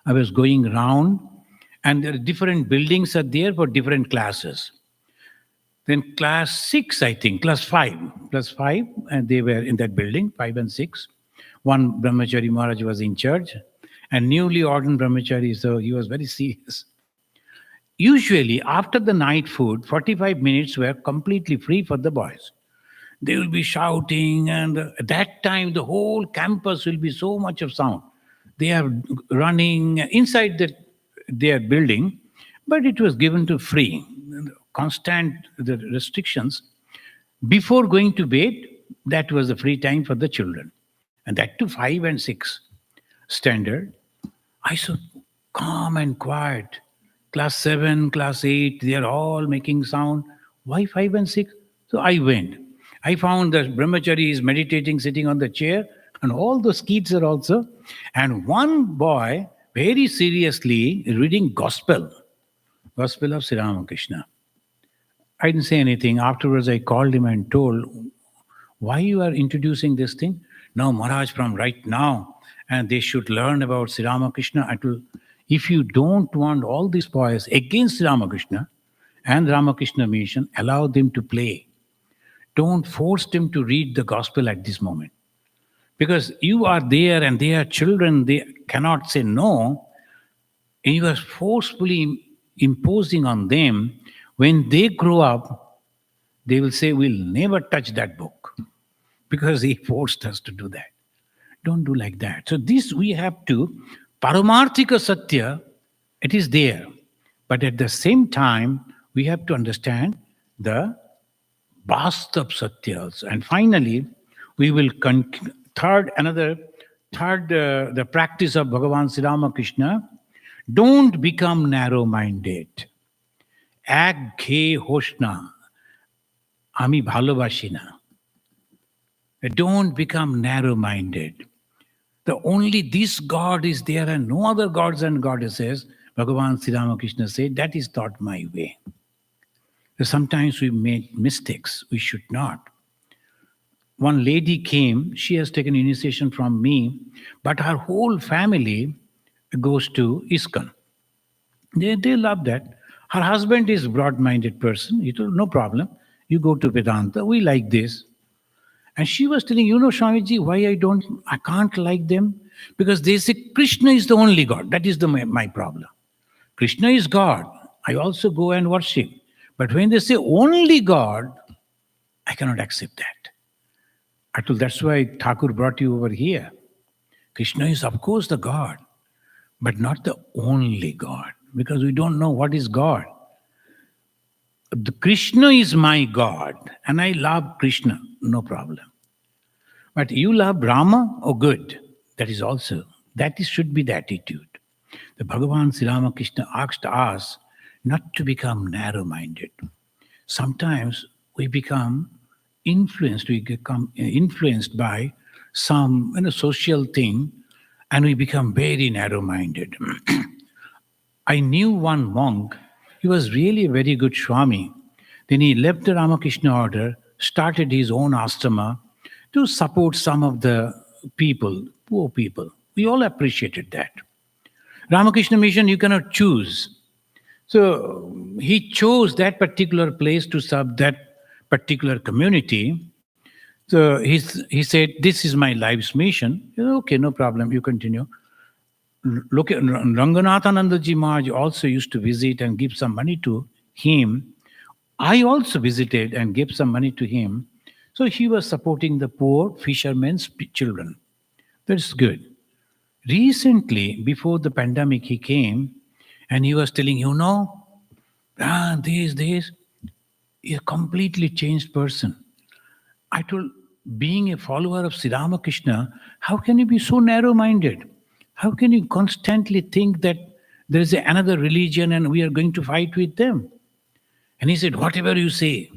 Speaker 1: I was going around, and there are different buildings are there for different classes. Then class 6, I think, class 5, and they were in that building, 5 and 6. One Brahmachari Maharaj was in charge, and newly ordained Brahmachari, so he was very serious. Usually, after the night food, 45 minutes were completely free for the boys. They will be shouting, and at that time, the whole campus will be so much of sound. They are running inside their building, but it was given to free. Constant the restrictions. Before going to bed, that was the free time for the children. And that to 5 and 6 standard. I saw calm and quiet. Class 7, class 8, they are all making sound. Why 5 and 6? So I went. I found the brahmachari is meditating, sitting on the chair, and all those kids are also. And one boy, very seriously, reading Gospel of Sri Ramakrishna. I didn't say anything. Afterwards, I called him and told, why you are introducing this thing? No, Maharaj, from right now, and they should learn about Sri Ramakrishna. If you don't want all these boys against Sri Ramakrishna and Ramakrishna mission, allow them to play. Don't force them to read the gospel at this moment. Because you are there and they are children, they cannot say no. And you are forcefully imposing on them. When they grow up, they will say, we'll never touch that book because he forced us to do that. Don't do like that. So this we have to, Paramarthika Satya, it is there. But at the same time, we have to understand the Vastav Satyas. And finally, we will the practice of Bhagavan Sri Ramakrishna. Don't become narrow-minded. Aghe hoshna, ami bhalobashina. Don't become narrow-minded. Only this God is there and no other gods and goddesses. Bhagavan Sri Ramakrishna said, that is not my way. So sometimes we make mistakes. We should not. One lady came, she has taken initiation from me, but her whole family goes to ISKCON. They love that. Her husband is a broad-minded person. He told, no problem. You go to Vedanta. We like this. And she was telling, Swamiji, why I can't like them? Because they say Krishna is the only God. That is my problem. Krishna is God. I also go and worship. But when they say only God, I cannot accept that. I told, that's why Thakur brought you over here. Krishna is, of course, the God, but not the only God, because we don't know what is God. The Krishna is my God, and I love Krishna, no problem. But you love Rama, oh good. That should be the attitude. The Bhagavan Sri Ramakrishna asked us not to become narrow-minded. Sometimes we become influenced by some social thing, and we become very narrow-minded. I knew one monk, he was really a very good Swami. Then he left the Ramakrishna order, started his own ashrama to support some of the people, poor people. We all appreciated that. Ramakrishna Mission, you cannot choose. So he chose that particular place to serve that particular community. So he said, "This is my life's mission." Okay, no problem, you continue. Look at Ranganathanandaji Maharaj also used to visit and give some money to him. I also visited and gave some money to him. So he was supporting the poor fishermen's children. That's good. Recently, before the pandemic, he came and he was telling, this, a completely changed person. I told, being a follower of Sri Ramakrishna, how can you be so narrow-minded? How can you constantly think that there is another religion and we are going to fight with them? And he said, whatever you say,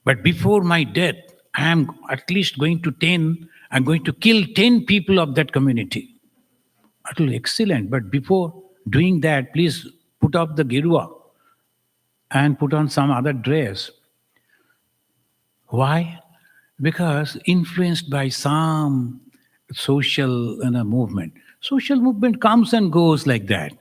Speaker 1: but before my death, I am at least I'm going to kill 10 people of that community. I told, excellent, but before doing that, please put off the girua and put on some other dress. Why? Because influenced by some social movement. Social movement comes and goes like that.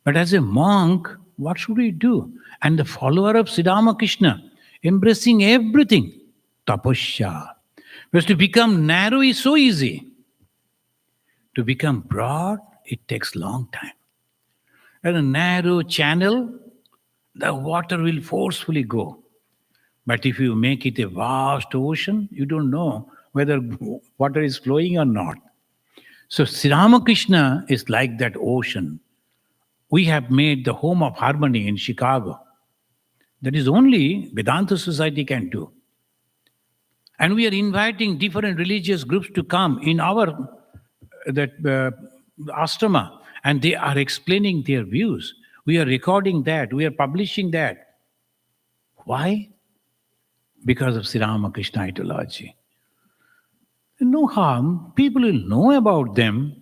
Speaker 1: But as a monk, what should we do? And the follower of Sri Ramakrishna, embracing everything, tapasya. Because to become narrow is so easy. To become broad, it takes long time. And a narrow channel, the water will forcefully go. But if you make it a vast ocean, you don't know whether water is flowing or not. So Sri Ramakrishna is like that ocean. We have made the home of harmony in Chicago. That is only Vedanta Society can do. And we are inviting different religious groups to come in our ashrama, and they are explaining their views. We are recording that. We are publishing that. Why? Because of Sri Ramakrishna ideology. No harm. People will know about them.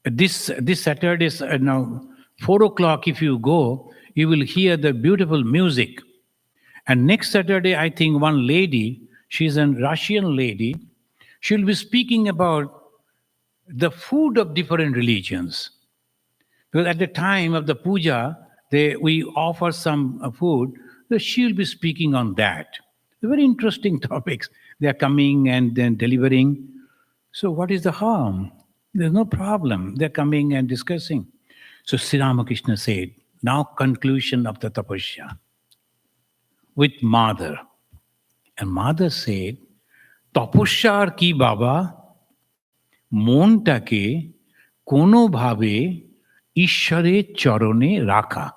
Speaker 1: This Saturday, now 4 o'clock, if you go, you will hear the beautiful music. And next Saturday, I think one lady, she's a Russian lady, she'll be speaking about the food of different religions. Because at the time of the puja, we offer some food, so she'll be speaking on that. They're very interesting topics. They are coming and then delivering. So what is the harm? There's no problem. They're coming and discussing. So Sri Ramakrishna said, now conclusion of the tapasya with mother. And mother said, tapasya ki baba montage kono bhabe ishare charone rakha.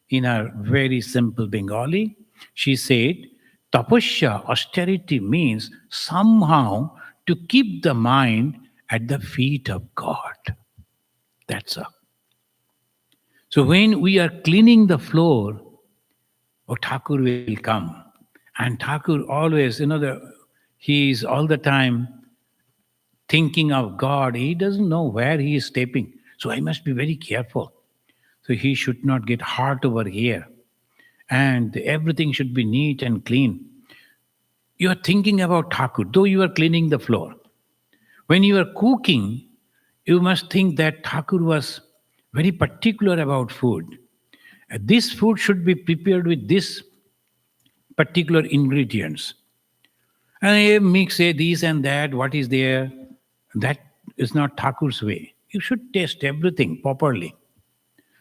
Speaker 1: In her very simple Bengali, she said, tapasya, austerity, means somehow to keep the mind at the feet of God. That's all. So when we are cleaning the floor, Thakur will come. And Thakur always, he is all the time thinking of God. He doesn't know where he is stepping. So I must be very careful. So he should not get hurt over here. And everything should be neat and clean. You are thinking about Thakur, though you are cleaning the floor. When you are cooking, you must think that Thakur was very particular about food. This food should be prepared with this particular ingredients. And mix this and that, what is there? That is not Thakur's way. You should taste everything properly.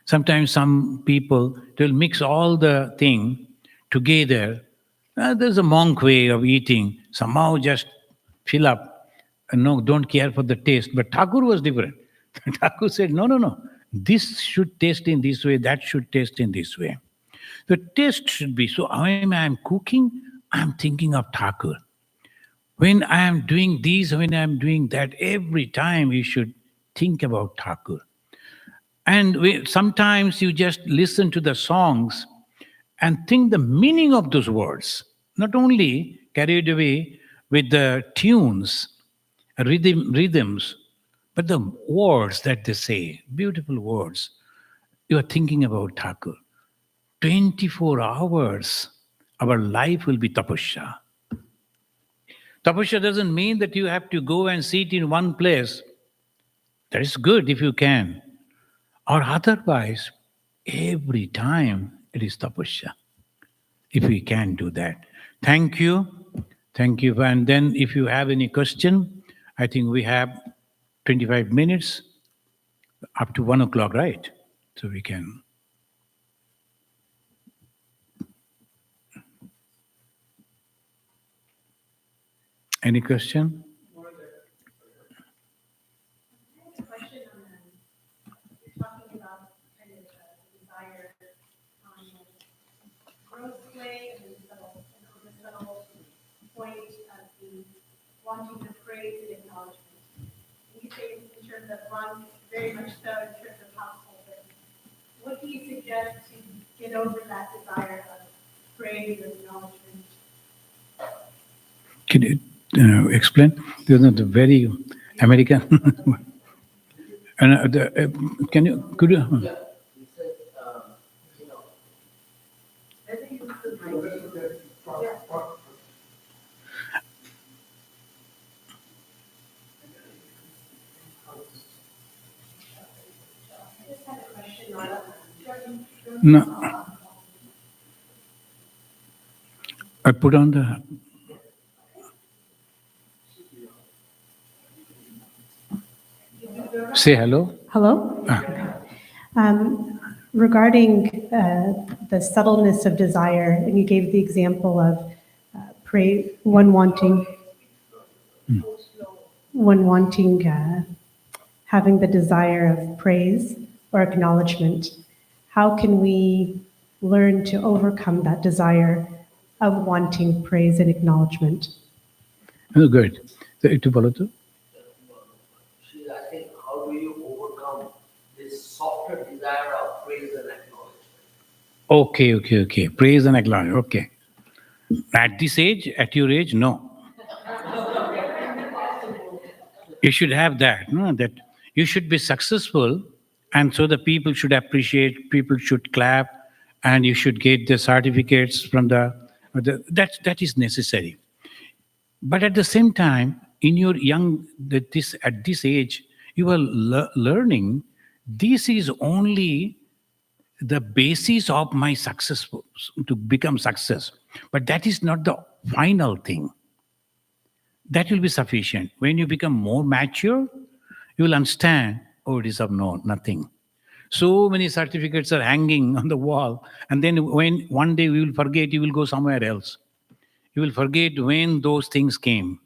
Speaker 1: Sometimes some people, they'll mix all the thing together. There's a monk way of eating. Somehow just fill up. No, don't care for the taste. But Thakur was different. Thakur said, no. This should taste in this way. That should taste in this way. The taste should be, so when I am cooking, I am thinking of Thakur. When I am doing this, when I am doing that, every time you should think about Thakur. And sometimes you just listen to the songs and think the meaning of those words. Not only carried away with the tunes, rhythms, but the words that they say, beautiful words. You are thinking about Thakur. 24 hours, our life will be tapasya. Tapasya doesn't mean that you have to go and sit in one place That is good if you can. Or otherwise, every time it is tapasya. If we can do that. Thank you. Thank you. And then if you have any question, I think we have 25 minutes up to 1 o'clock, right? So we can. Any question?
Speaker 2: Wanting to praise and acknowledgement. You say in terms of one, very much so in terms of household living. What do you suggest to get over that desire of praise and acknowledgement?
Speaker 1: Can you explain? This is the very American. And could you?
Speaker 3: Yeah, he said, you know,
Speaker 1: No. I put on the. Say hello.
Speaker 2: Hello? Regarding the subtleness of desire, and you gave the example of one wanting having the desire of praise or acknowledgement. How can we learn to overcome that desire of wanting praise and acknowledgement?
Speaker 1: Oh, good. So, itu bolo to.
Speaker 3: she's asking, how do you overcome this softer desire of praise and acknowledgement?
Speaker 1: Okay. Praise and acknowledgement. Okay. At this age, at your age, no. You should have that. No, that you should be successful, and so the people should appreciate. People should clap, and you should get the certificates from that is necessary. But at the same time, in your at this age, you are learning. This is only the basis of my successful to become success, but that is not the final thing. That will be sufficient. When you become more mature, you will understand. Oh, it is of nothing. So many certificates are hanging on the wall, and then when one day we will forget, you will go somewhere else. You will forget when those things came.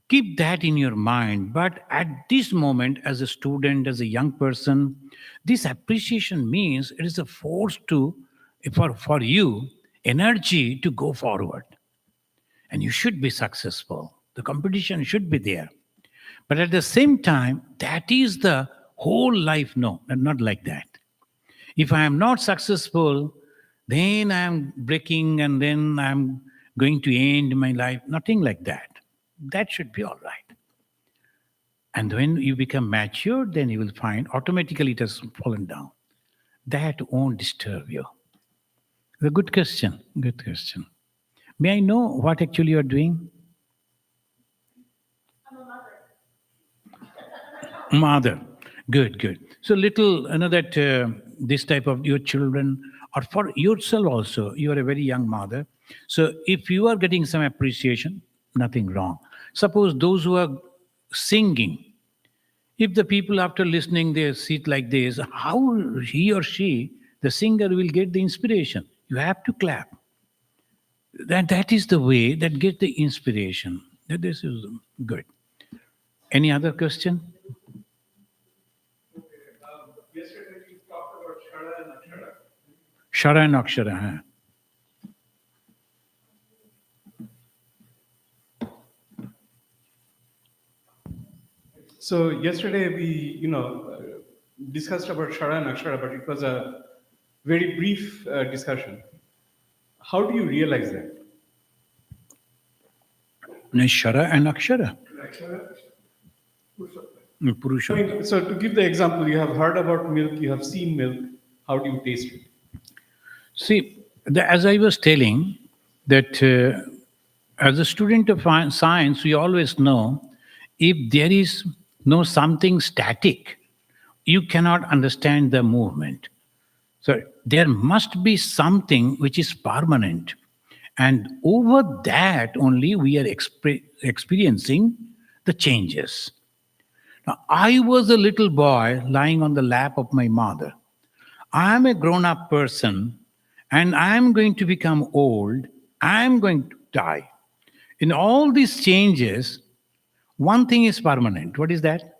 Speaker 1: Keep that in your mind. But at this moment, as a student, as a young person, this appreciation means it is a force for you, energy to go forward. And you should be successful. The competition should be there. But at the same time, that is the whole life. No, not like that. If I am not successful, then I'm breaking and then I'm going to end my life. Nothing like that. That should be all right. And when you become mature, then you will find automatically it has fallen down. That won't disturb you. A good question. Good question. May I know what actually you're doing?
Speaker 2: I'm a mother.
Speaker 1: Mother. Good. So that this type of your children, or for yourself also, you are a very young mother. So if you are getting some appreciation, nothing wrong. Suppose those who are singing, if the people after listening they sit like this, how he or she, the singer, will get the inspiration? You have to clap. That is the way that gets the inspiration. This is good. Any other question?
Speaker 4: Yesterday we talked about Shara and Akshara.
Speaker 1: Shara and Akshara. Huh?
Speaker 4: So yesterday we, discussed about Shara and Akshara, but it was a very brief discussion. How do you realize that?
Speaker 1: Shara and Akshara.
Speaker 4: I
Speaker 1: Purusha.
Speaker 4: mean, so to give the example, you have heard about milk, you have seen milk. How do you taste it?
Speaker 1: See, as I was telling, that as a student of science, we always know if there is no something static, you cannot understand the movement. So there must be something which is permanent. And over that only we are experiencing the changes. Now, I was a little boy lying on the lap of my mother. I am a grown up person and I am going to become old. I am going to die. In all these changes, one thing is permanent. What is that?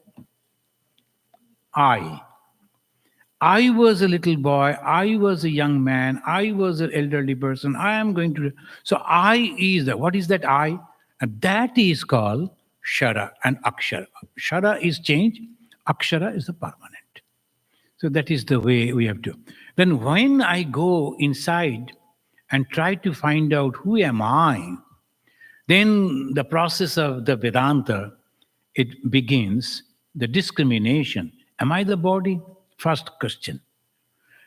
Speaker 1: I. I was a little boy, I was a young man, I was an elderly person, I am going to. So I is the, what is that I? And that is called Shara and Akshara. Shara is change, Akshara is the permanent. So that is the way we have to. Then when I go inside and try to find out who am I, then the process of the Vedanta, it begins the discrimination. Am I the body? First question.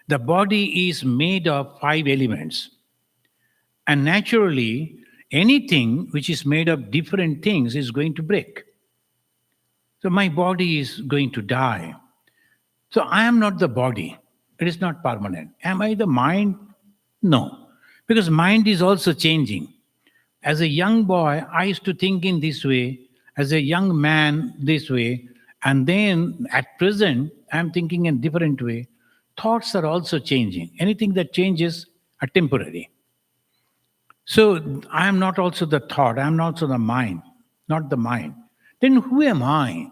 Speaker 1: The body is made of 5 elements. And naturally, anything which is made of different things is going to break. So my body is going to die. So I am not the body. It is not permanent. Am I the mind? No. Because mind is also changing. As a young boy, I used to think in this way. As a young man, this way. And then at present, I'm thinking in a different way. Thoughts are also changing. Anything that changes are temporary. So I am not also the thought. I am not also the mind. Not the mind. Then who am I?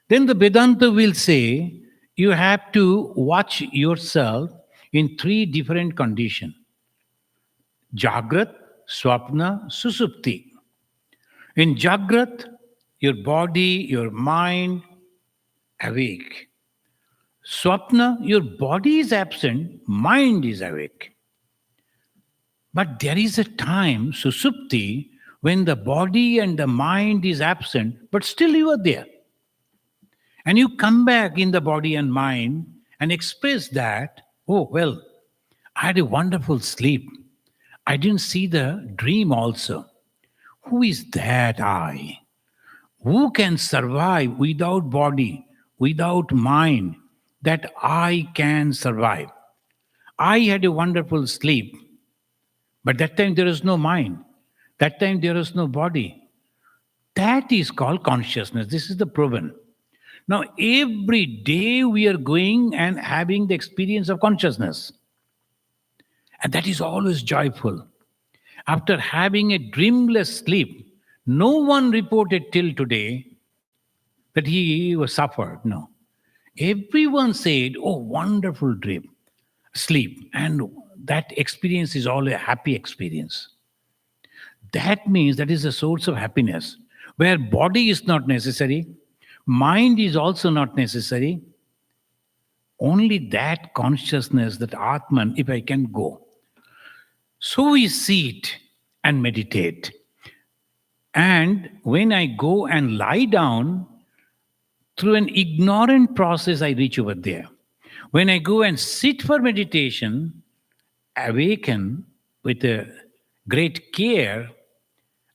Speaker 1: Then the Vedanta will say, you have to watch yourself in 3 different conditions. Jagrat, Swapna, Susupti. In Jagrat, your body, your mind, awake. Swapna, your body is absent, mind is awake. But there is a time, Susupti, when the body and the mind is absent, but still you are there. And you come back in the body and mind and express that, oh, well, I had a wonderful sleep. I didn't see the dream also. Who is that I? Who can survive without body, without mind? That I can survive. I had a wonderful sleep, but that time there is no mind. That time there is no body. That is called consciousness. This is the proven. Now, every day we are going and having the experience of consciousness. And that is always joyful. After having a dreamless sleep, no one reported till today that he was suffered. No. Everyone said, oh, wonderful dream, sleep. And that experience is all a happy experience. That means that is a source of happiness, where body is not necessary, mind is also not necessary. Only that consciousness, that Atman, if I can go. So we sit and meditate. And when I go and lie down, through an ignorant process, I reach over there. When I go and sit for meditation, awaken with a great care,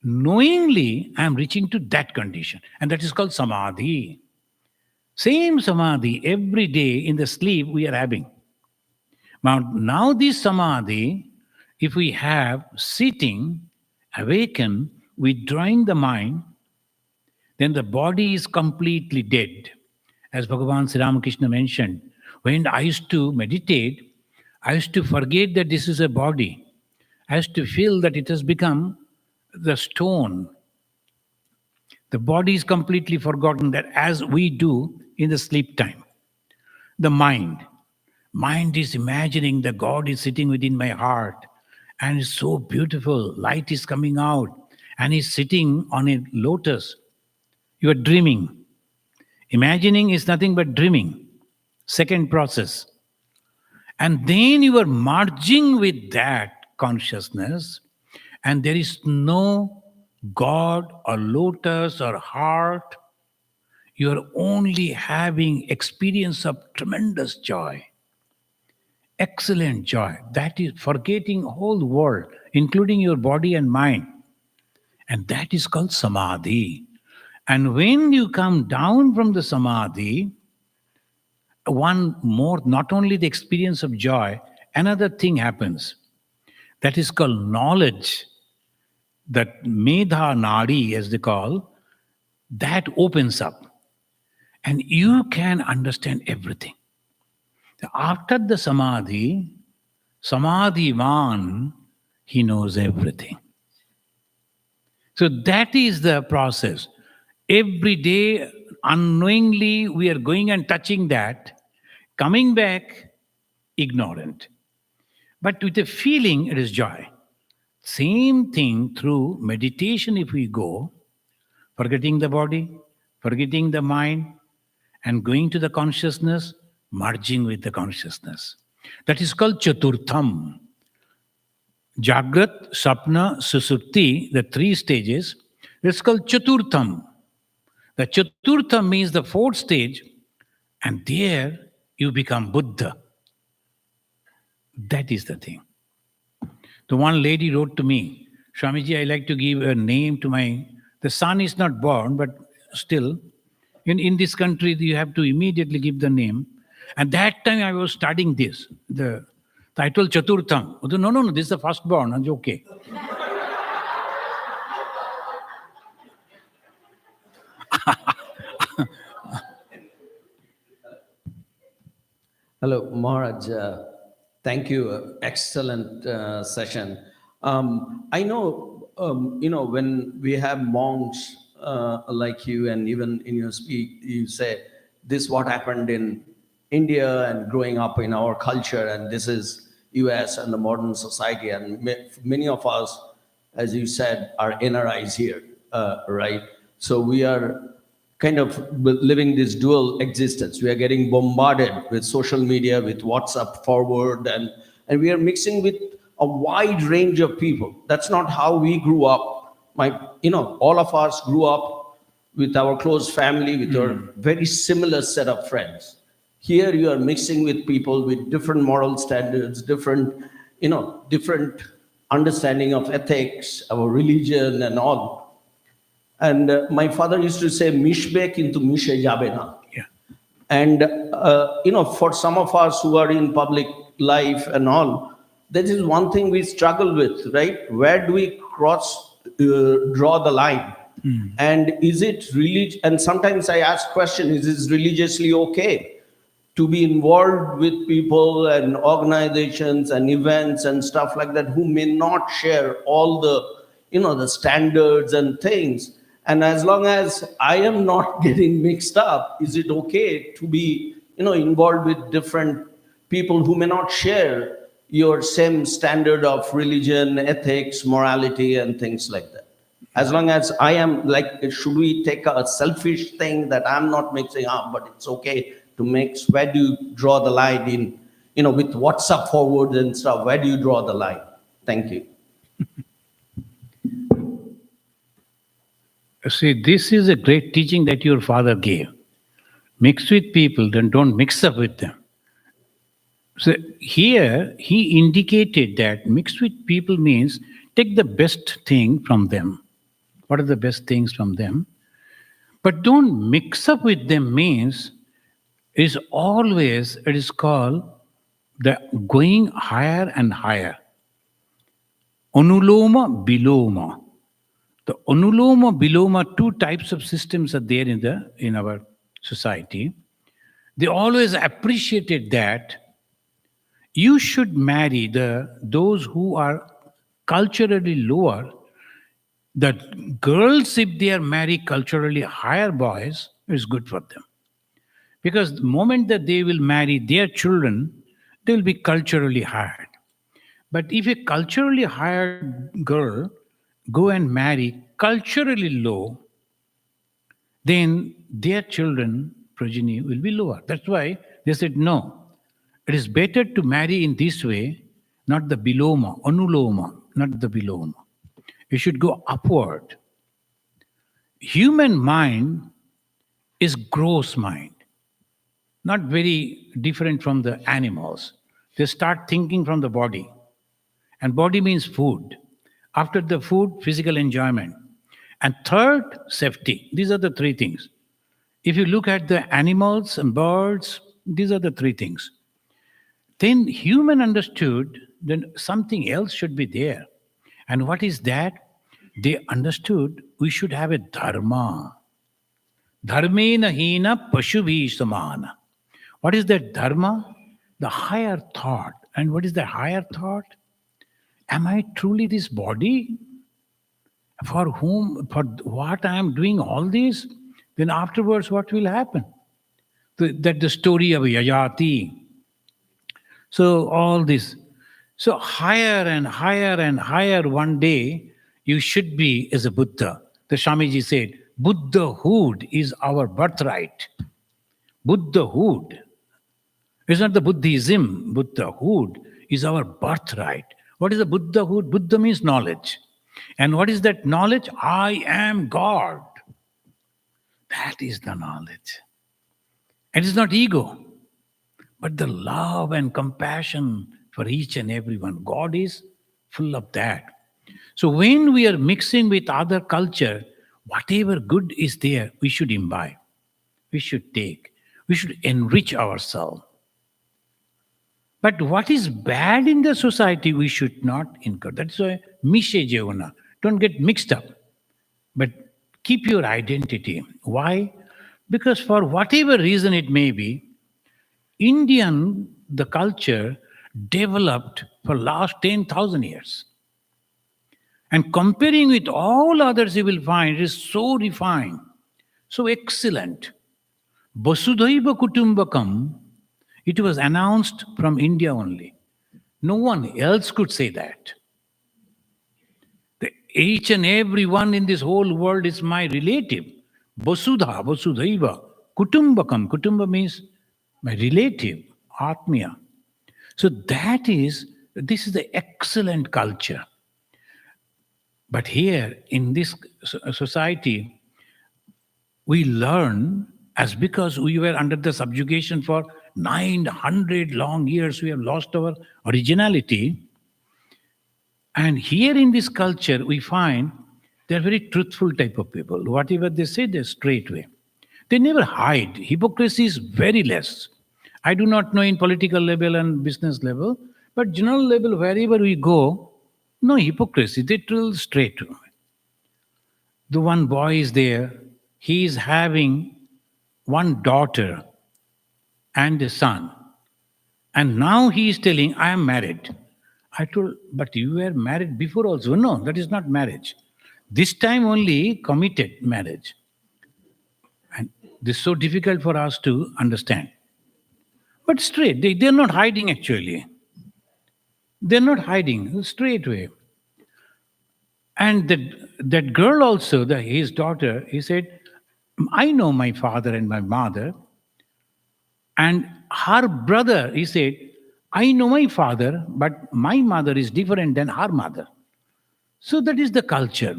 Speaker 1: knowingly I am reaching to that condition. And that is called samadhi. Same samadhi every day in the sleep we are having. Now this samadhi, if we have sitting, awaken, withdrawing the mind, then the body is completely dead. As Bhagavan Sri Ramakrishna mentioned, when I used to meditate, I used to forget that this is a body. I used to feel that it has become the stone. The body is completely forgotten, that as we do in the sleep time. The mind is imagining that God is sitting within my heart and it's so beautiful. Light is coming out and he's sitting on a lotus. You are dreaming. Imagining is nothing but dreaming. Second process. And then you are merging with that consciousness, and there is no God or lotus or heart. You are only having experience of tremendous joy. Excellent joy. That is forgetting whole world, including your body and mind. And that is called samadhi. And when you come down from the samadhi, one more, not only the experience of joy, another thing happens. That is called knowledge. That medha nadi, as they call, that opens up. And you can understand everything. After the samadhi, samadhivan, he knows everything. So that is the process. Every day, unknowingly, we are going and touching that, coming back ignorant. But with a feeling, it is joy. Same thing through meditation, if we go, forgetting the body, forgetting the mind, and going to the consciousness, merging with the consciousness. That is called Chaturtham. Jagrat, Sapna, Susupti, the three stages, it's called Chaturtham. The Chaturtham means the fourth stage, and there you become Buddha. That is the thing. The one lady wrote to me, Swamiji, I like to give a name to my... The son is not born, but still, in this country, you have to immediately give the name. And that time I was studying this. I told Chaturtham. No, this is the firstborn. I'm okay.
Speaker 5: Hello, Maharaj. Thank you. Excellent session. I know, when we have monks like you, and even in your speech, you say this what happened in India and growing up in our culture, and this is US and the modern society. And many of us, as you said, are NRIs here, right? So we are kind of living this dual existence. We are getting bombarded with social media, with WhatsApp forward, and we are mixing with a wide range of people. That's not how we grew up. All of us grew up with our close family, with our very similar set of friends. Here you are mixing with people with different moral standards, different understanding of ethics, our religion and all. And my father used to say, "Mishbe kintu mishe jabe na."
Speaker 1: Yeah.
Speaker 5: And for some of us who are in public life and all, that is one thing we struggle with, right? Where do we draw the line? And is it really? And sometimes I ask question: is it religiously okay to be involved with people and organizations and events and stuff like that who may not share all the standards and things? And as long as I am not getting mixed up, is it okay to be involved with different people who may not share your same standard of religion, ethics, morality, and things like that? As long as I am should we take a selfish thing that I'm not mixing up, but it's okay to mix? Where do you draw the line with WhatsApp forward and stuff? Where do you draw the line? Thank you.
Speaker 1: See, this is a great teaching that your father gave. Mix with people, then don't mix up with them. So here, he indicated that mix with people means take the best thing from them. What are the best things from them? But don't mix up with them means it is called the going higher and higher. Anuloma, biloma. The anuloma, biloma, two types of systems are there in our society. They always appreciated that you should marry those who are culturally lower. That girls, if they are marry culturally higher boys, is good for them. Because the moment that they will marry their children, they will be culturally higher. But if a culturally higher girl go and marry culturally low, then their children, progeny, will be lower. That's why they said, no, it is better to marry in this way, not the biloma, anuloma, not the biloma. You should go upward. Human mind is gross mind, not very different from the animals. They start thinking from the body. And body means food. After the food, physical enjoyment. And third, safety. These are the three things. If you look at the animals and birds, these are the three things. Then human understood then something else should be there. And what is that? They understood we should have a dharma. Dharmena hina pashubhi samana. What is that dharma? The higher thought. And what is the higher thought? Am I truly this body? For whom, for what I am doing all this? Then afterwards, what will happen? That the story of Yayati. So all this. So higher and higher and higher one day, you should be as a Buddha. The Swamiji said, Buddhahood is our birthright. Buddhahood. It's not the Buddhism. Buddhahood is our birthright. What is the Buddhahood? Buddha means knowledge. And what is that knowledge? I am God. That is the knowledge. And it's not ego, but the love and compassion for each and everyone. God is full of that. So when we are mixing with other culture, whatever good is there, we should imbibe. We should take. We should enrich ourselves. But what is bad in the society, we should not incur. That's why mishe jevana. Don't get mixed up. But keep your identity. Why? Because for whatever reason it may be, the culture developed for last 10,000 years. And comparing with all others, you will find it is so refined, so excellent. Vasudhaiva Kutumbakam, it was announced from India only. No one else could say that. Each and every one in this whole world is my relative. Vasudha, Vasudhaiva, Kutumbakam. Kutumba means my relative, Atmiya. So this is the excellent culture. But here in this society, we learn as because we were under the subjugation for 900 long years, we have lost our originality. And here in this culture, we find they're very truthful type of people. Whatever they say, they're straightway. They never hide. Hypocrisy is very less. I do not know in political level and business level, but general level, wherever we go, no hypocrisy. They tell straight. The one boy is there. He is having one daughter and a son. And now he is telling, I am married. I told, but you were married before also. No, that is not marriage. This time only committed marriage. And this is so difficult for us to understand. But straight, they are not hiding actually. They're not hiding, straight way. And that girl also, his daughter, he said, I know my father and my mother. And her brother, he said, I know my father, but my mother is different than her mother. So that is the culture.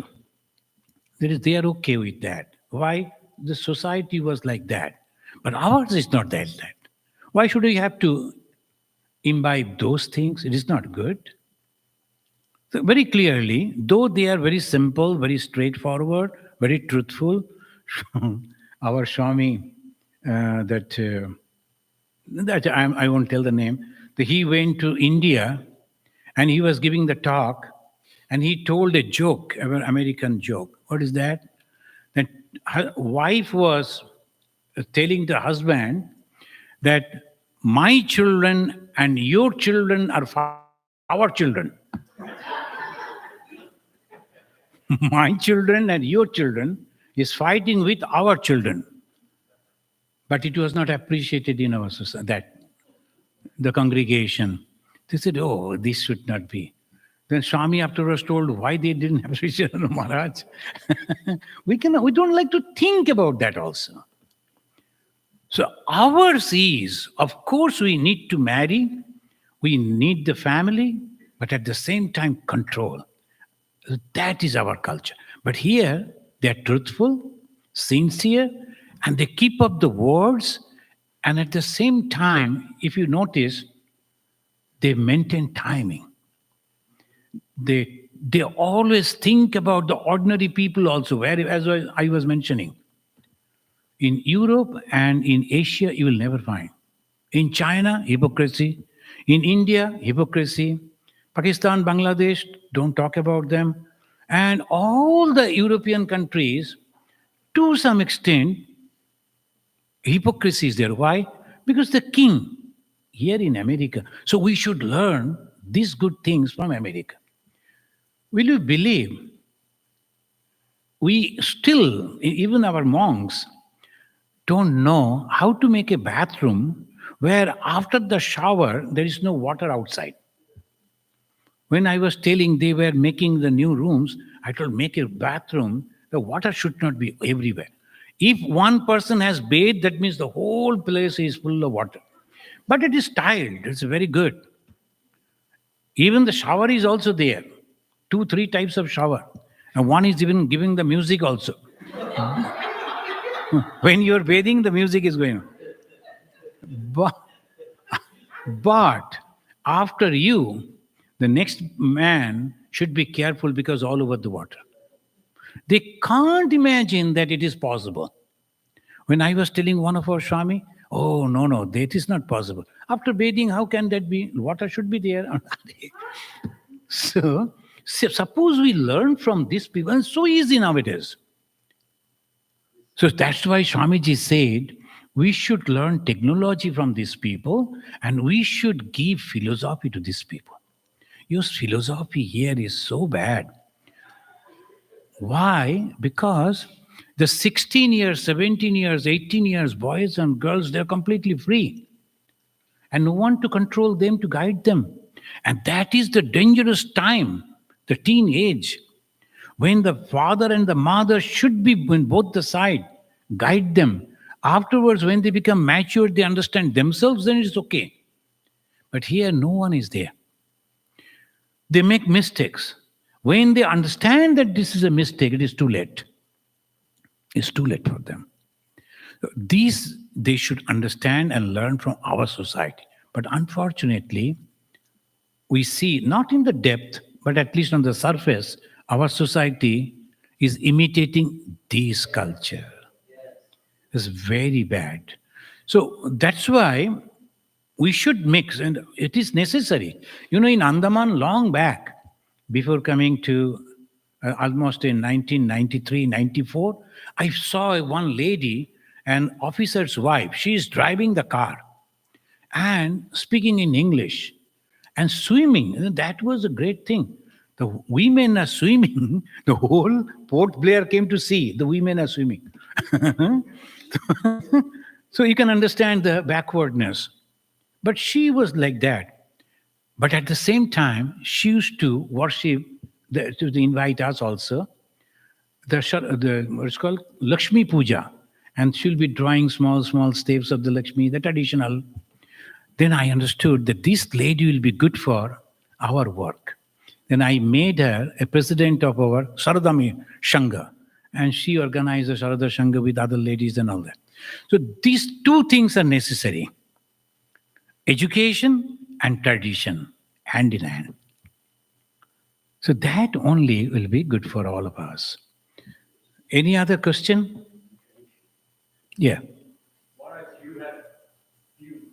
Speaker 1: They are okay with that. Why? The society was like that. But ours is not that. Why should we have to imbibe those things? It is not good. So very clearly, though they are very simple, very straightforward, very truthful, our Swami, I won't tell the name, he went to India and he was giving the talk and he told a joke, an American joke. What is that? That her wife was telling the husband that my children and your children are our children. My children and your children is fighting with our children. But it was not appreciated in our society, that the congregation. They said, oh, this should not be. Then Swami afterwards told why they didn't appreciate Maharaj. We don't like to think about that also. So ours is, of course, we need to marry, we need the family, but at the same time control. That is our culture. But here, they're truthful, sincere, and they keep up the words. And at the same time, if you notice, they maintain timing. They they always think about the ordinary people also, where, as I was mentioning. In Europe and in Asia, you will never find. In China, hypocrisy. In India, hypocrisy. Pakistan, Bangladesh, don't talk about them. And all the European countries, to some extent, hypocrisy is there. Why? Because the king here in America. So we should learn these good things from America. Will you believe we still, even our monks, don't know how to make a bathroom where after the shower there is no water outside. When I was telling they were making the new rooms, I told make a bathroom, the water should not be everywhere. If one person has bathed, that means the whole place is full of water. But it is tiled, it's very good. Even the shower is also there. 2-3 types of shower. And one is even giving the music also. When you're bathing, the music is going on. But after you, the next man should be careful because all over the water. They can't imagine that it is possible. When I was telling one of our Swami, oh, no, that is not possible. After bathing, how can that be? Water should be there. So suppose we learn from these people, it's so easy nowadays. So that's why Swamiji said, we should learn technology from these people and we should give philosophy to these people. Your philosophy here is so bad. Why? Because the 16 years, 17 years, 18 years, boys and girls, they're completely free. And no one to control them, to guide them. And that is the dangerous time, the teenage, when the father and the mother should be on both the side, guide them. Afterwards, when they become mature, they understand themselves, then it's okay. But here, no one is there. They make mistakes. When they understand that this is a mistake, it is too late. It's too late for them. These they should understand and learn from our society. But unfortunately, we see, not in the depth, but at least on the surface, our society is imitating this culture. It's very bad. So that's why we should mix, and it is necessary. You know, in Andaman, long back, before coming to almost in 1993, 94, I saw one lady, an officer's wife. She is driving the car and speaking in English and swimming. That was a great thing. The women are swimming. The whole Port Blair came to see the women are swimming. So you can understand the backwardness. But she was like that. But at the same time, she used to worship, to invite us also, the what's called Lakshmi Puja. And she'll be drawing small steps of the Lakshmi, the traditional. Then I understood that this lady will be good for our work. Then I made her a president of our Saradami Shanga. And she organized the Sharada Shanga with other ladies and all that. So these two things are necessary. Education and tradition, hand in hand. So that only will be good for all of us. Any other question? Yeah.
Speaker 6: Maharaj, you had a few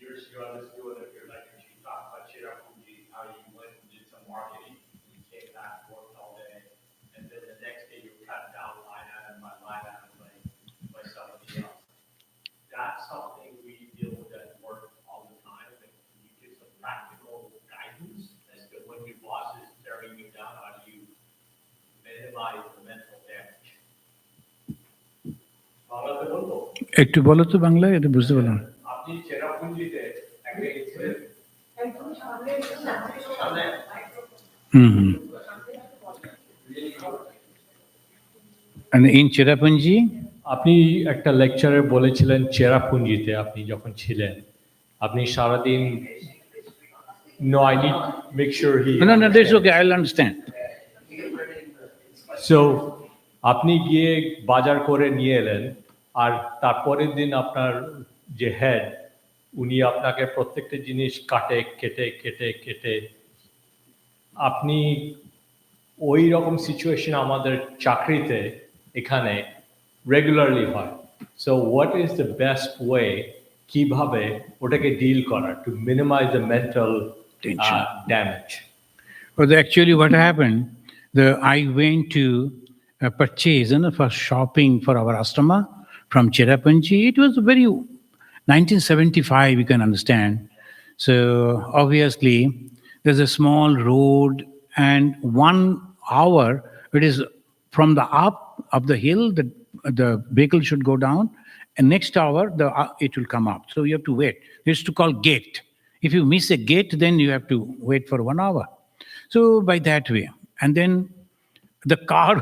Speaker 6: years ago, I was doing a your lecture, you talked about Chirapuji, how you went and did some marketing, you came back, worked all day, and then the next day you cut down line item by somebody else. That's something we deal with at work all the time, and you give some practical guidance as to when your boss is tearing you down, how do you minimize the mental damage? বাংলাতে বলবো?
Speaker 1: একটু বলো তো বাংলায়, এটা বুঝতে পারলাম না।
Speaker 6: আপনি চেরাপুঞ্জিতে একটা ইনসিডেন্ট
Speaker 1: And in Cherrapunji,
Speaker 6: আপনি একটা লেকচারে বলেছিলেন চেরাপুঞ্জিতে আপনি যখন ছিলেন আপনি সারাদিন no I need make sure he
Speaker 1: no, that's okay, I'll understand.
Speaker 6: So আপনি গিয়ে বাজার করে নিয়ে এলেন আর তারপরের দিন আপনার যে হেড উনি আপনাকে প্রত্যেকটা জিনিস কেটে আপনি ওই রকম সিচুয়েশন আমাদের চাকরিতে এখানে রেগুলারলি হয়। So what is the best way, কিভাবে ওটাকে ডিল করা to minimize the mental
Speaker 1: Tension.
Speaker 6: Damage?
Speaker 1: But actually, what happened? I went to purchase, for shopping for our ashrama from Cherrapunji. It was very 1975. You can understand. So obviously, there's a small road, and 1 hour it is from the up the hill. The vehicle should go down, and next hour it will come up. So you have to wait. It's to call gate. If you miss a gate, then you have to wait for 1 hour. So by that way, and then the car,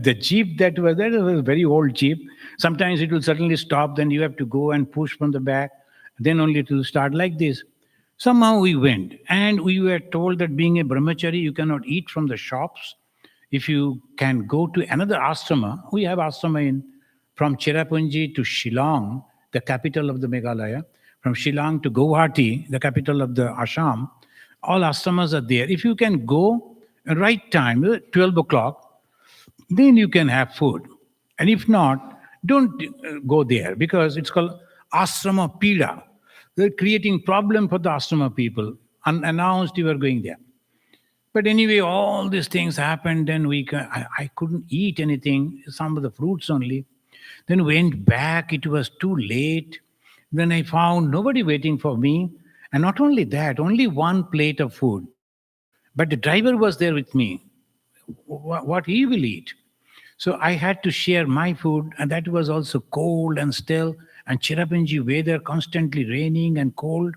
Speaker 1: the jeep that was there, it was a very old jeep. Sometimes it will suddenly stop, then you have to go and push from the back, then only it will start like this. Somehow we went, and we were told that being a brahmachari, you cannot eat from the shops. If you can go to another ashrama, we have ashrama from Cherrapunji to Shillong, the capital of the Meghalaya, from Shillong to Guwahati, the capital of the Assam. All ashramas are there. If you can go at right time, 12 o'clock, then you can have food. And if not, don't go there, because it's called ashrama pida. They're creating problem for the ashrama people. Unannounced, you are going there. But anyway, all these things happened. Then I couldn't eat anything, some of the fruits only. Then went back. It was too late. Then I found nobody waiting for me. And not only that, only one plate of food. But the driver was there with me. What he will eat? So I had to share my food, and that was also cold and still, and Cherrapunji weather, constantly raining and cold.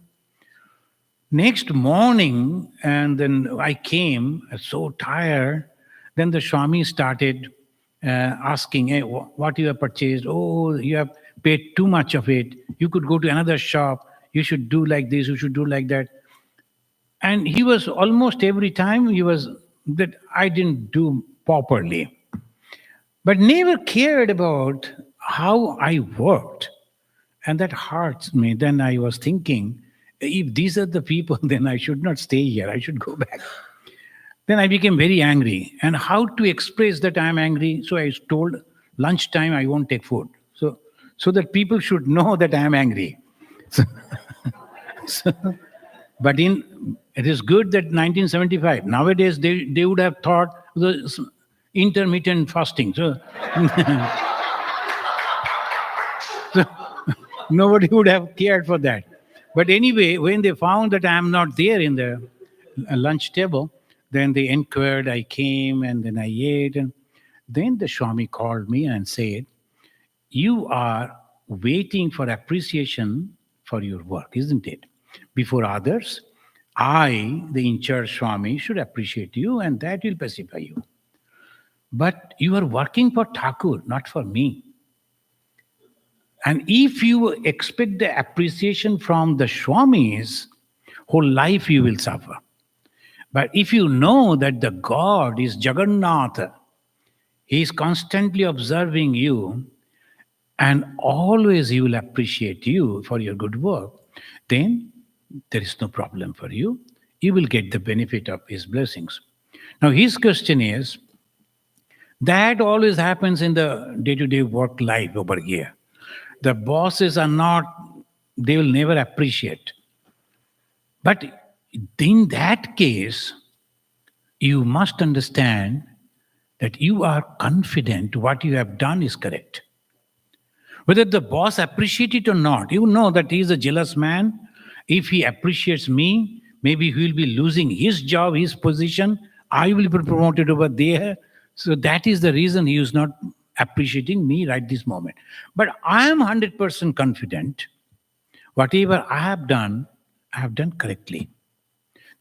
Speaker 1: Next morning, and then I came so tired. Then the Swami started asking, hey, what you have purchased? Oh, you have paid too much of it. You could go to another shop. You should do like this. You should do like that. And he was almost every time he was that I didn't do properly, but never cared about how I worked. And that hurts me. Then I was thinking, if these are the people, then I should not stay here. I should go back. Then I became very angry. And how to express that I'm angry? So I told lunchtime I won't take food. So that people should know that I am angry. So, but it is good that 1975. Nowadays they would have thought the intermittent fasting. So nobody would have cared for that. But anyway, when they found that I am not there in the lunch table, then they inquired. I came, and then I ate. And then the Swami called me and said, you are waiting for appreciation for your work, isn't it? Before others, I, the in-charge Swami, should appreciate you, and that will pacify you. But you are working for Thakur, not for me. And if you expect the appreciation from the Swamis, whole life you will suffer. But if you know that the God is Jagannath, He is constantly observing you, and always He will appreciate you for your good work, then there is no problem for you. You will get the benefit of His blessings. Now, his question is, that always happens in the day-to-day work life over here. The bosses are not, they will never appreciate. But in that case, you must understand that you are confident what you have done is correct. Whether the boss appreciates it or not, you know that he is a jealous man. If he appreciates me, maybe he will be losing his job, his position. I will be promoted over there. So that is the reason he is not appreciating me right this moment. But I am 100% confident. Whatever I have done correctly.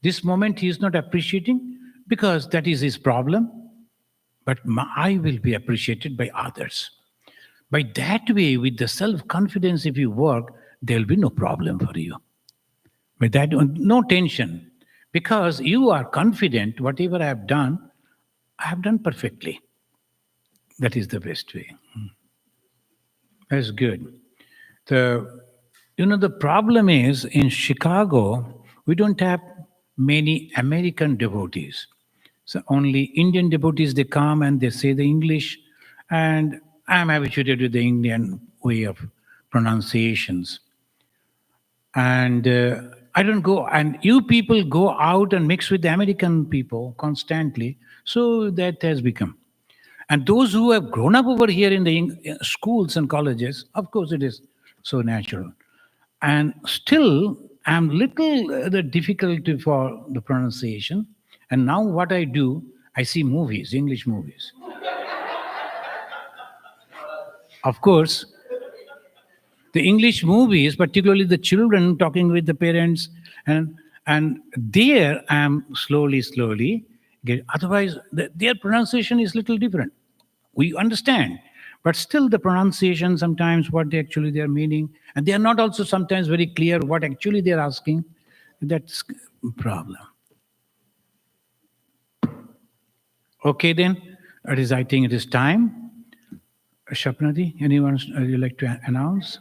Speaker 1: This moment he is not appreciating because that is his problem. But I will be appreciated by others. By that way, with the self-confidence, if you work, there will be no problem for you. With that, no tension. Because you are confident, whatever I have done perfectly. That is the best way. That's good. The problem is in Chicago, we don't have many American devotees. So only Indian devotees, they come and they say the English, and I'm habituated with the Indian way of pronunciations. And I don't go, and you people go out and mix with the American people constantly. So that has become. And those who have grown up over here in the schools and colleges, of course, it is so natural. And still, I'm little the difficulty for the pronunciation. And now what I do, I see movies, English movies. Of course, the English movies, particularly the children talking with the parents, and there I'm slowly get. Otherwise, their pronunciation is little different. We understand, but still the pronunciation sometimes what they are meaning, and they are not also sometimes very clear what actually they are asking. That's a problem. Okay, then I think it is time. Shapnadi, anyone you like to announce?